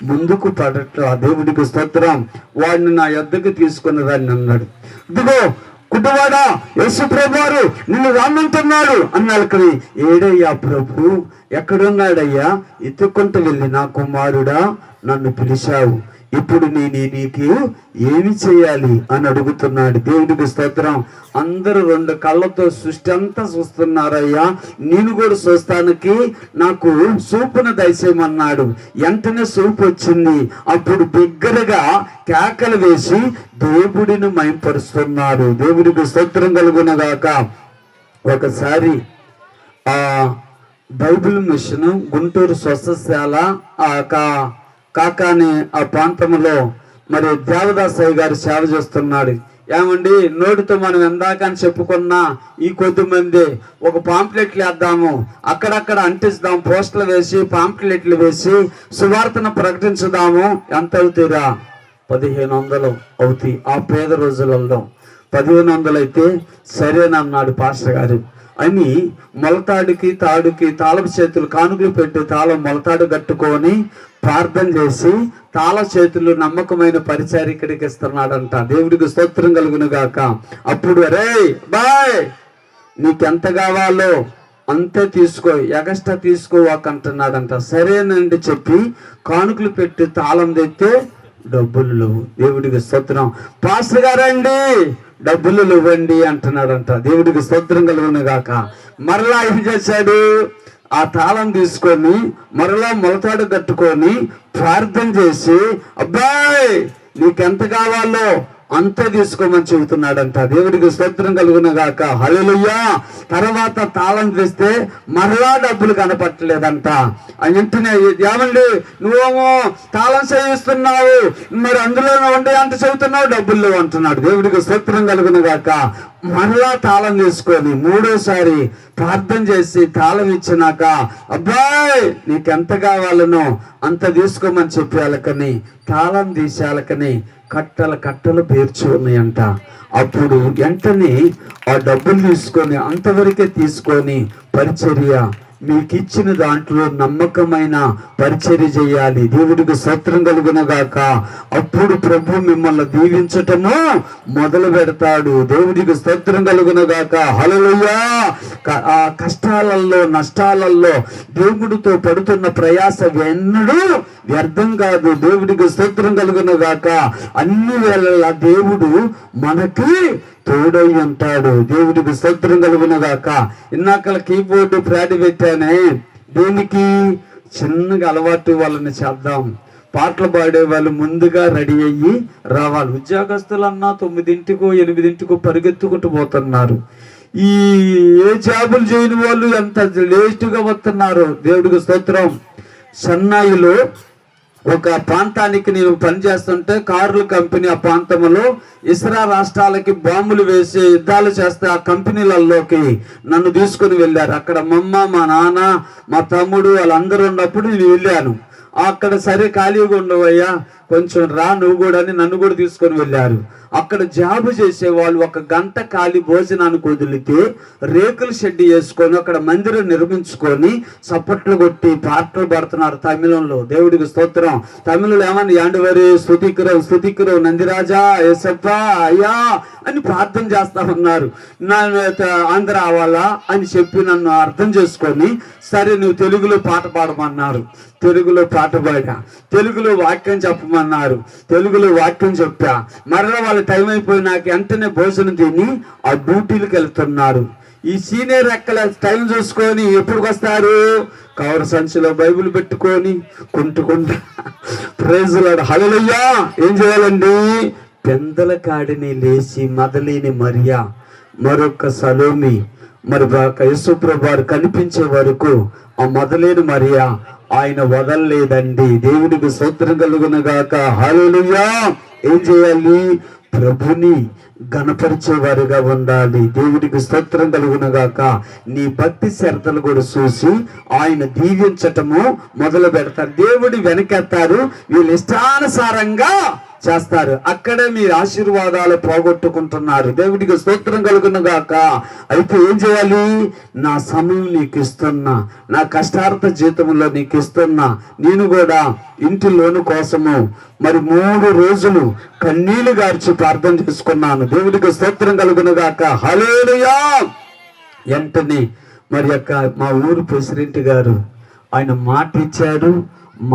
ముందుకు పడట్ల. దేవుడికి స్తోత్రం. వాడిని నా యొద్దకు తీసుకుని రాని అన్నాడు. ఇదిగో కుటుంబాడా యేసు ప్రభువారు నిన్ను రామంటున్నాడు అన్నాడు. ఏడయ్యా ప్రభు, ఎక్కడున్నాడయ్యా? ఎత్తుకుంటూ వెళ్ళి, నా కుమారుడా నన్ను పిలిచావు, ఇప్పుడు నేను నీకు ఏమి చేయాలి అని అడుగుతున్నాడు. దేవుడికి స్తోత్రం. అందరూ 2 కళ్ళతో సృష్టి అంతా చూస్తున్నారయ్యా, నేను కూడా చూస్తానికి నాకు సూపును దయచేయమన్నాడు. వెంటనే సూపు వచ్చింది. అప్పుడు బిగ్గరగా కేకలు వేసి దేవుడిని మహిమపరుస్తున్నాడు. దేవుడికి స్తోత్రం కలుగునగాక. ఒకసారి బైబిల్ మిషన్ గుంటూరు స్వస్థశాల కాకాని ఆ ప్రాంతంలో మరి దేవదాసయ్య గారు సేవ చేస్తున్నాడు. ఏమండి, నోటితో మనం ఎందాకని చెప్పుకున్నా ఈ కొద్ది మంది ఒక పాంప్లెట్లు వేద్దాము, అక్కడక్కడ అంటిస్తాం, పోస్టులు వేసి పాంప్లెట్లు వేసి సువార్తను ప్రకటించుదాము. ఎంత అవుతాయిరా? 1500 అవుతాయి. ఆ పేద రోజులలో 1500 అయితే సరేనన్నాడు పాస్టర్ గారు అని మొలతాడికి తాడుకి తాళపు చేతులు కానుకలు పెట్టి తాళం మొలతాడు కట్టుకొని ప్రార్థన చేసి తాళ చేతులు నమ్మకమైన పరిచారికుడికి ఇస్తున్నాడంట. దేవుడికి స్తోత్రం కలుగును గాక. అప్పుడు అరే బాయ్ నీకెంత కావాలో అంతే తీసుకో, ఎగస్ట్రా తీసుకోవాకంటున్నాడంట. సరేనండి చెప్పి కానుకలు పెట్టి తాళం తెస్తే డబ్బులు లేవు. దేవుడికి స్తోత్రం. పాస్టర్ గారండి డబ్బులు ఇవ్వండి అంటున్నాడంట. దేవుడికి స్తోత్రం కలుగును గాక. మరలా ఏం చేశాడు? ఆ తాళం తీసుకొని మరలా మొలతాడు కట్టుకొని ప్రార్థన చేసి, అబ్బాయి నీకెంత కావాలో అంతే తీసుకోమని చెబుతున్నాడంట. దేవుడికి స్తోత్రం కలుగును గాక. హల్లెలూయా. తర్వాత తాళం తెస్తే మరలా డబ్బులు కనపట్టలేదంట. వెంటనే ఏమండి నువ్వేమో తాళం చేయిస్తున్నావు, మరి అందులోనే ఉండే అంత చెబుతున్నావు, డబ్బులు అంటున్నాడు. దేవుడికి స్తోత్రం కలుగును గాక. మరలా తాళం తీసుకొని మూడోసారి ప్రార్థన చేసి తాళం ఇచ్చినాక, అబ్బాయి నీకెంత కావాలనో అంత తీసుకోమని చెప్పి వాళ్ళకని తాళం తీసేయాలకని కట్టలు పేర్చి ఉన్నాయంట. అప్పుడు వెంటనే ఆ డబ్బులు తీసుకొని అంతవరకే తీసుకొని పరిచర్య మీకు ఇచ్చిన దాంట్లో నమ్మకమైన పరిచర్య చేయాలి. దేవుడికి స్తోత్రం కలుగును గాక. అప్పుడు ప్రభు మిమ్మల్ని దీవించటము మొదలు పెడతాడు. దేవుడికి స్తోత్రం కలుగును గాక. హల్లెలూయా. ఆ కష్టాలలో నష్టాలలో దేవుడితో పడుతున్న ప్రయాస ఎన్నడూ వ్యర్థం కాదు. దేవుడికి స్తోత్రం కలుగును గాక. అన్ని వేళలా దేవుడు మనకి తోడై ఉంటాడు. దేవుడికి స్తోత్రం కలుగును గాక. ఇన్నాకల కీబోర్డు ప్యాడ్ పెట్టానే, దేనికి? చిన్నగా అలవాటు వాళ్ళని చేద్దాం. పాటలు పాడే వాళ్ళు ముందుగా రెడీ అయ్యి రావాలి. ఉద్యోగస్తులన్నా 9కో 8కో పరిగెత్తుకుంటూ పోతున్నారు. ఈ ఏ జాబులు చేయని వాళ్ళు ఎంత లేటుగా వస్తున్నారు. దేవుడికి స్తోత్రం. చెన్నైలో ఒక ప్రాంతానికి నేను పనిచేస్తుంటే కార్ల కంపెనీ ఆ ప్రాంతంలో ఇస్రా రాష్ట్రాలకి బాంబులు వేసి యుద్ధాలు చేస్తే ఆ కంపెనీలలోకి నన్ను తీసుకుని వెళ్ళారు. అక్కడ మా అమ్మ, మా నాన్న, మా తమ్ముడు వాళ్ళందరూ ఉన్నప్పుడు నేను వెళ్ళాను. అక్కడ సరే ఖాళీగా ఉండవయ్యా, కొంచెం రా నువ్వు కూడా అని నన్ను కూడా తీసుకొని వెళ్ళారు. అక్కడ జాబు చేసే వాళ్ళు 1 గంట ఖాళీ భోజనానికి వదిలితే రేకుల షెడ్ వేసుకొని అక్కడ మందిరం నిర్మించుకొని చప్పట్లు కొట్టి పాటలు పడుతున్నారు తమిళంలో. దేవుడికి స్తోత్రం. తమిళంలో ఏమన్నా యాండవరి స్తుతికురం నందిరాజా యేసప్ప అయ్యా అని ప్రార్థన చేస్తా ఉన్నారు. నా ఆంధ్ర అవ్వాలా అని చెప్పి నన్ను అర్థం చేసుకొని, సరే నువ్వు తెలుగులో పాట పాడమన్నారు. తెలుగులో పాట పాడా. తెలుగులో వాక్యం చెప్పమన్నారు. తెలుగులో వాక్యం చెప్పా. మరలా వాళ్ళ టైం అయిపోయి నాకు వెంటనే భోజనం తిని ఆ డ్యూటీలకు వెళ్తున్నారు. ఈ సీనియర్ ఎక్కల టైం చూసుకొని ఎప్పుడు వస్తారు? కవర్ సంచిలో బైబిల్ పెట్టుకొని కుంటుకుంటా ప్రైజ్ లార్డ్ హల్లెలూయా. ఏం చేయాలండి? పెందల కాడిని లేచి మదలేని మరియా, మరొక సలోమి, మరి యేసుప్రభు వారు కనిపించే వరకు ఆ మొదలేని మరియా ఆయన వదలలేదండి. దేవుడికి స్తోత్రం కలుగును గాక. హల్లెలూయా. ఏం చేయాలి? ప్రభుని గణపరిచేవారుగా ఉండాలి. దేవుడికి స్తోత్రం కలుగును గాక. నీ భక్తి శ్రద్ధలు కూడా చూసి ఆయన దీవించటము మొదలు పెడతారు. దేవుడి వెనకెత్తారు, వీళ్ళు ఇష్టానుసారంగా చేస్తారు. అక్కడే మీరు ఆశీర్వాదాలు పోగొట్టుకుంటున్నారు. దేవుడికి స్తోత్రం కలుగును గాక. అయితే ఏం చేయాలి? నా సమయం నీకు ఇస్తున్నా, నా కష్టార్థ జీతంలో నీకు ఇస్తున్నా. నేను కూడా ఇంటి లోను కోసము మరి 3 రోజులు కన్నీళ్లు గార్చి ప్రార్థన చేసుకున్నాను. దేవుడికి స్తోత్రం కలుగును గాక. హల్లెలూయా. వెంటనే మరి మా ఊరు ప్రెసిడెంట్ గారు ఆయన మాట ఇచ్చాడు,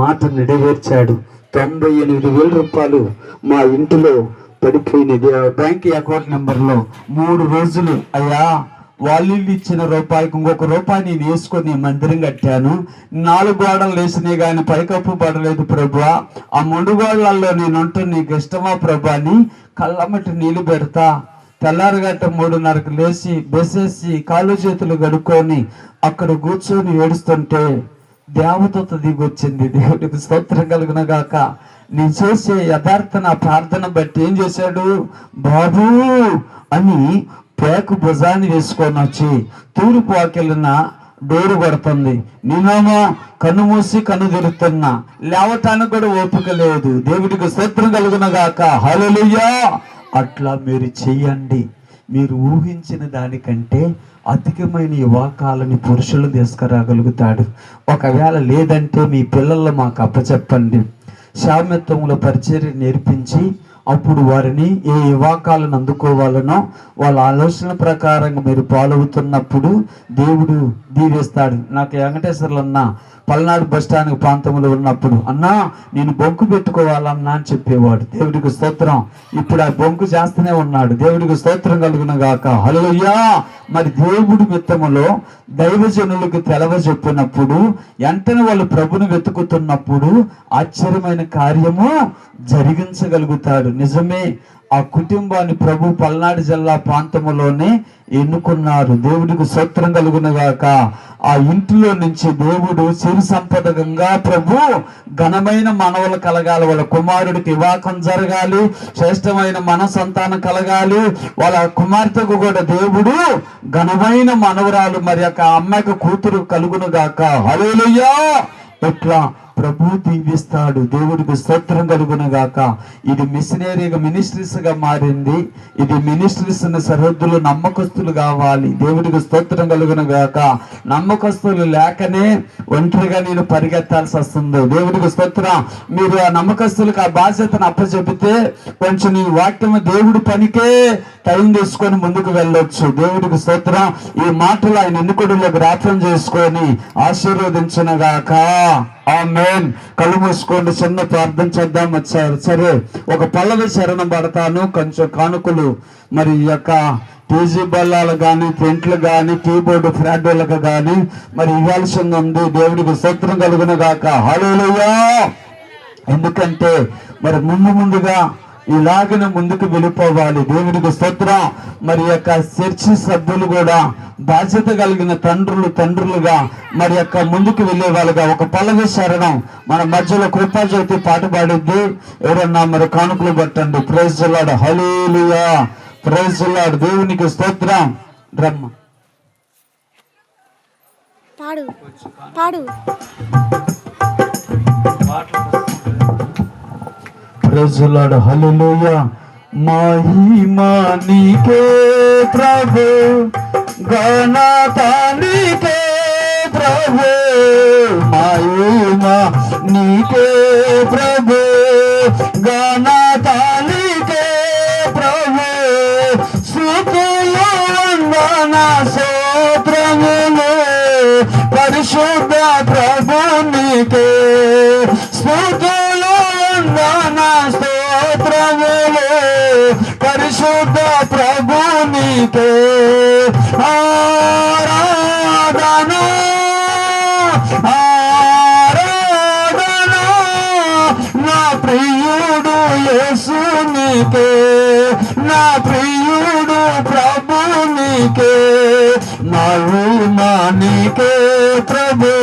మాట నెరవేర్చాడు. 98,000 రూపాయలు మా ఇంటిలో పడిపోయినది. బ్యాంక్ అకౌంట్ నెంబర్లో 3 రోజులు అయ్యా వాళ్ళు ఇచ్చిన రూపాయికి ఇంకొక రూపాయి నేను వేసుకొని మందిరం కట్టాను. 4 గోడలు వేసినాయి కానీ పైకప్పు పడలేదు ప్రభువా. ఆ 3 గోడలలో నేను ఉంటే నీకు ఇష్టమా ప్రభా అని కళ్ళమట్టి నీళ్లు పెడతా. తెల్లారగట్ట 3:30కు లేచి బెసేసి కాళ్ళు చేతులు గడుక్కొని అక్కడ కూర్చొని ఏడుస్తుంటే దేవదూత దిగొచ్చింది. దేవుడికి స్తోత్రం కలుగును గాక. నేను చేసే యథార్థ నా ప్రార్థన బట్టి ఏం చేశాడు? బాబు అని పేకు భుజాన్ని వేసుకొని వచ్చి తూర్పు వాకిలిన డోరు కొడుతుంది. నేనేమో కన్ను మూసి కన్ను తెరుతున్నా, లేవటానికి కూడా ఓపిక లేదు. దేవుడికి స్తోత్రం కలుగును గాక. హల్లెలూయా. అట్లా మీరు చెయ్యండి. మీరు ఊహించిన దానికంటే అధికమైన యువకాలని పురుషులు తీసుకురాగలుగుతాడు. ఒకవేళ లేదంటే మీ పిల్లలు మాకు అప్పచెప్పండి. శామ్యత్వంలో పరిచర్య నేర్పించి అప్పుడు వారిని ఏ యువకాలను అందుకోవాలనో వాళ్ళ ఆలోచన ప్రకారంగా మీరు పాల్గొతున్నప్పుడు దేవుడు దీవిస్తాడు. నాకు వెంకటేశ్వర్లు అన్న పల్నాడు బస్టాండ్ ప్రాంతంలో ఉన్నప్పుడు, అన్నా నేను బొంకు పెట్టుకోవాలన్నా అని చెప్పేవాడు. దేవుడికి స్తోత్రం. ఇప్పుడు ఆ బొంకు చేస్తూనే ఉన్నాడు. దేవుడికి స్తోత్రం కలుగును గాక. హల్లెలూయా. మరి దేవుడి మిత్తములో దైవజనులకు తెలవ చెప్పినప్పుడు వెంటనే వాళ్ళు ప్రభుని వెతుకుతున్నప్పుడు ఆశ్చర్యమైన కార్యము జరిగించగలుగుతాడు. నిజమే, ఆ కుటుంబాన్ని ప్రభు పల్నాడు జిల్లా ప్రాంతంలోనే ఎన్నుకున్నారు. దేవుడికి స్తోత్రం కలుగును గాక. ఆ ఇంటిలో నుంచి దేవుడు సిరి సంపదకంగా ప్రభు ఘనమైన మనవలు కలగాలి, వాళ్ళ కుమారుడికి వివాహం జరగాలి, శ్రేష్టమైన మన సంతానం కలగాలి, వాళ్ళ కుమార్తెకు కూడా దేవుడు ఘనమైన మనవరాలు మరి యొక్క అమ్మాయికి కూతురు కలుగును గాక. హల్లెలూయా. ఇట్లా ప్రభు దీవిస్తాడు. దేవుడికి స్తోత్రం కలుగును గాక. ఇది మినిస్ట్రీస్ గా మారింది. ఇది మినిస్ట్రీస్ సరిహద్దులు నమ్మకస్తులు కావాలి. దేవుడికి స్తోత్రం కలుగును గాక. నమ్మకస్తులు లేకనే ఒంటరిగా నేను పరిగెత్తాల్సి వస్తుంది. దేవుడికి స్తోత్రం. మీరు ఆ నమ్మకస్తులకు ఆ బాధ్యతను అప్పచెబితే కొంచెం ఈ వాక్యం దేవుడి పనికే టైం తీసుకొని ముందుకు వెళ్ళొచ్చు. దేవుడికి స్తోత్రం. ఈ మాటలు ఆయన ఎన్నికడులో జ్ఞాపకం చేసుకొని ఆశీర్వదించునుగాక. ఆమేన్. కళ్ళు మూసుకోండి, చిన్న ప్రార్థన చేద్దాం. వచ్చారు సరే, ఒక పల్లవి శరణం పడతాను. కొంచెం కానుకలు మరి ఈ యొక్క టీజీ బల్లాలు కానీ, ప్రింట్లు కానీ, కీబోర్డు ఫ్రాడ్లకు కానీ మరి ఇవ్వాల్సింది ఉంది. దేవుడికి స్తోత్రం కలుగును గాక. హల్లెలూయా. ఎందుకంటే మరి ముందుగా ఇలాగనే ముందుకు వెళ్ళిపోవాలి. దేవుడికి స్తోత్రం. మరి యొక్క చర్చి సభ్యులు కూడా బాధ్యత కలిగిన తండ్రులుగా మరి యొక్క ముందుకు వెళ్ళే వాళ్ళుగా ఒక పల్లవి శరణం మన మధ్యలో కృపాజ్యోతి పాట పాడిద్ది. ఎవరన్నా మరి కానుకలు పట్టండి. Praise the Lord. Hallelujah. Praise the Lord. దేవునికి స్తోత్రం. రమ్మ పాడు. Praise the Lord. హల్లెలూయా. మహిమా నీకే ప్రభు, ఘనత నీకే ప్రభు, మహిమా నీకే ప్రభు, ఘనత నీకే ప్రభు, స్తుతులు వందన స్తోత్రములు పరిశుద్ధ ప్రభు నీకే, స్తుతులు వందన స్తోత్రములు పరిశుద్ధ ప్రభు నీకే, ఆరాధన నా ప్రియుడు యేసు నీకే, నా ప్రియుడు ప్రభు నీకే, మహిమ నీకే ప్రభు.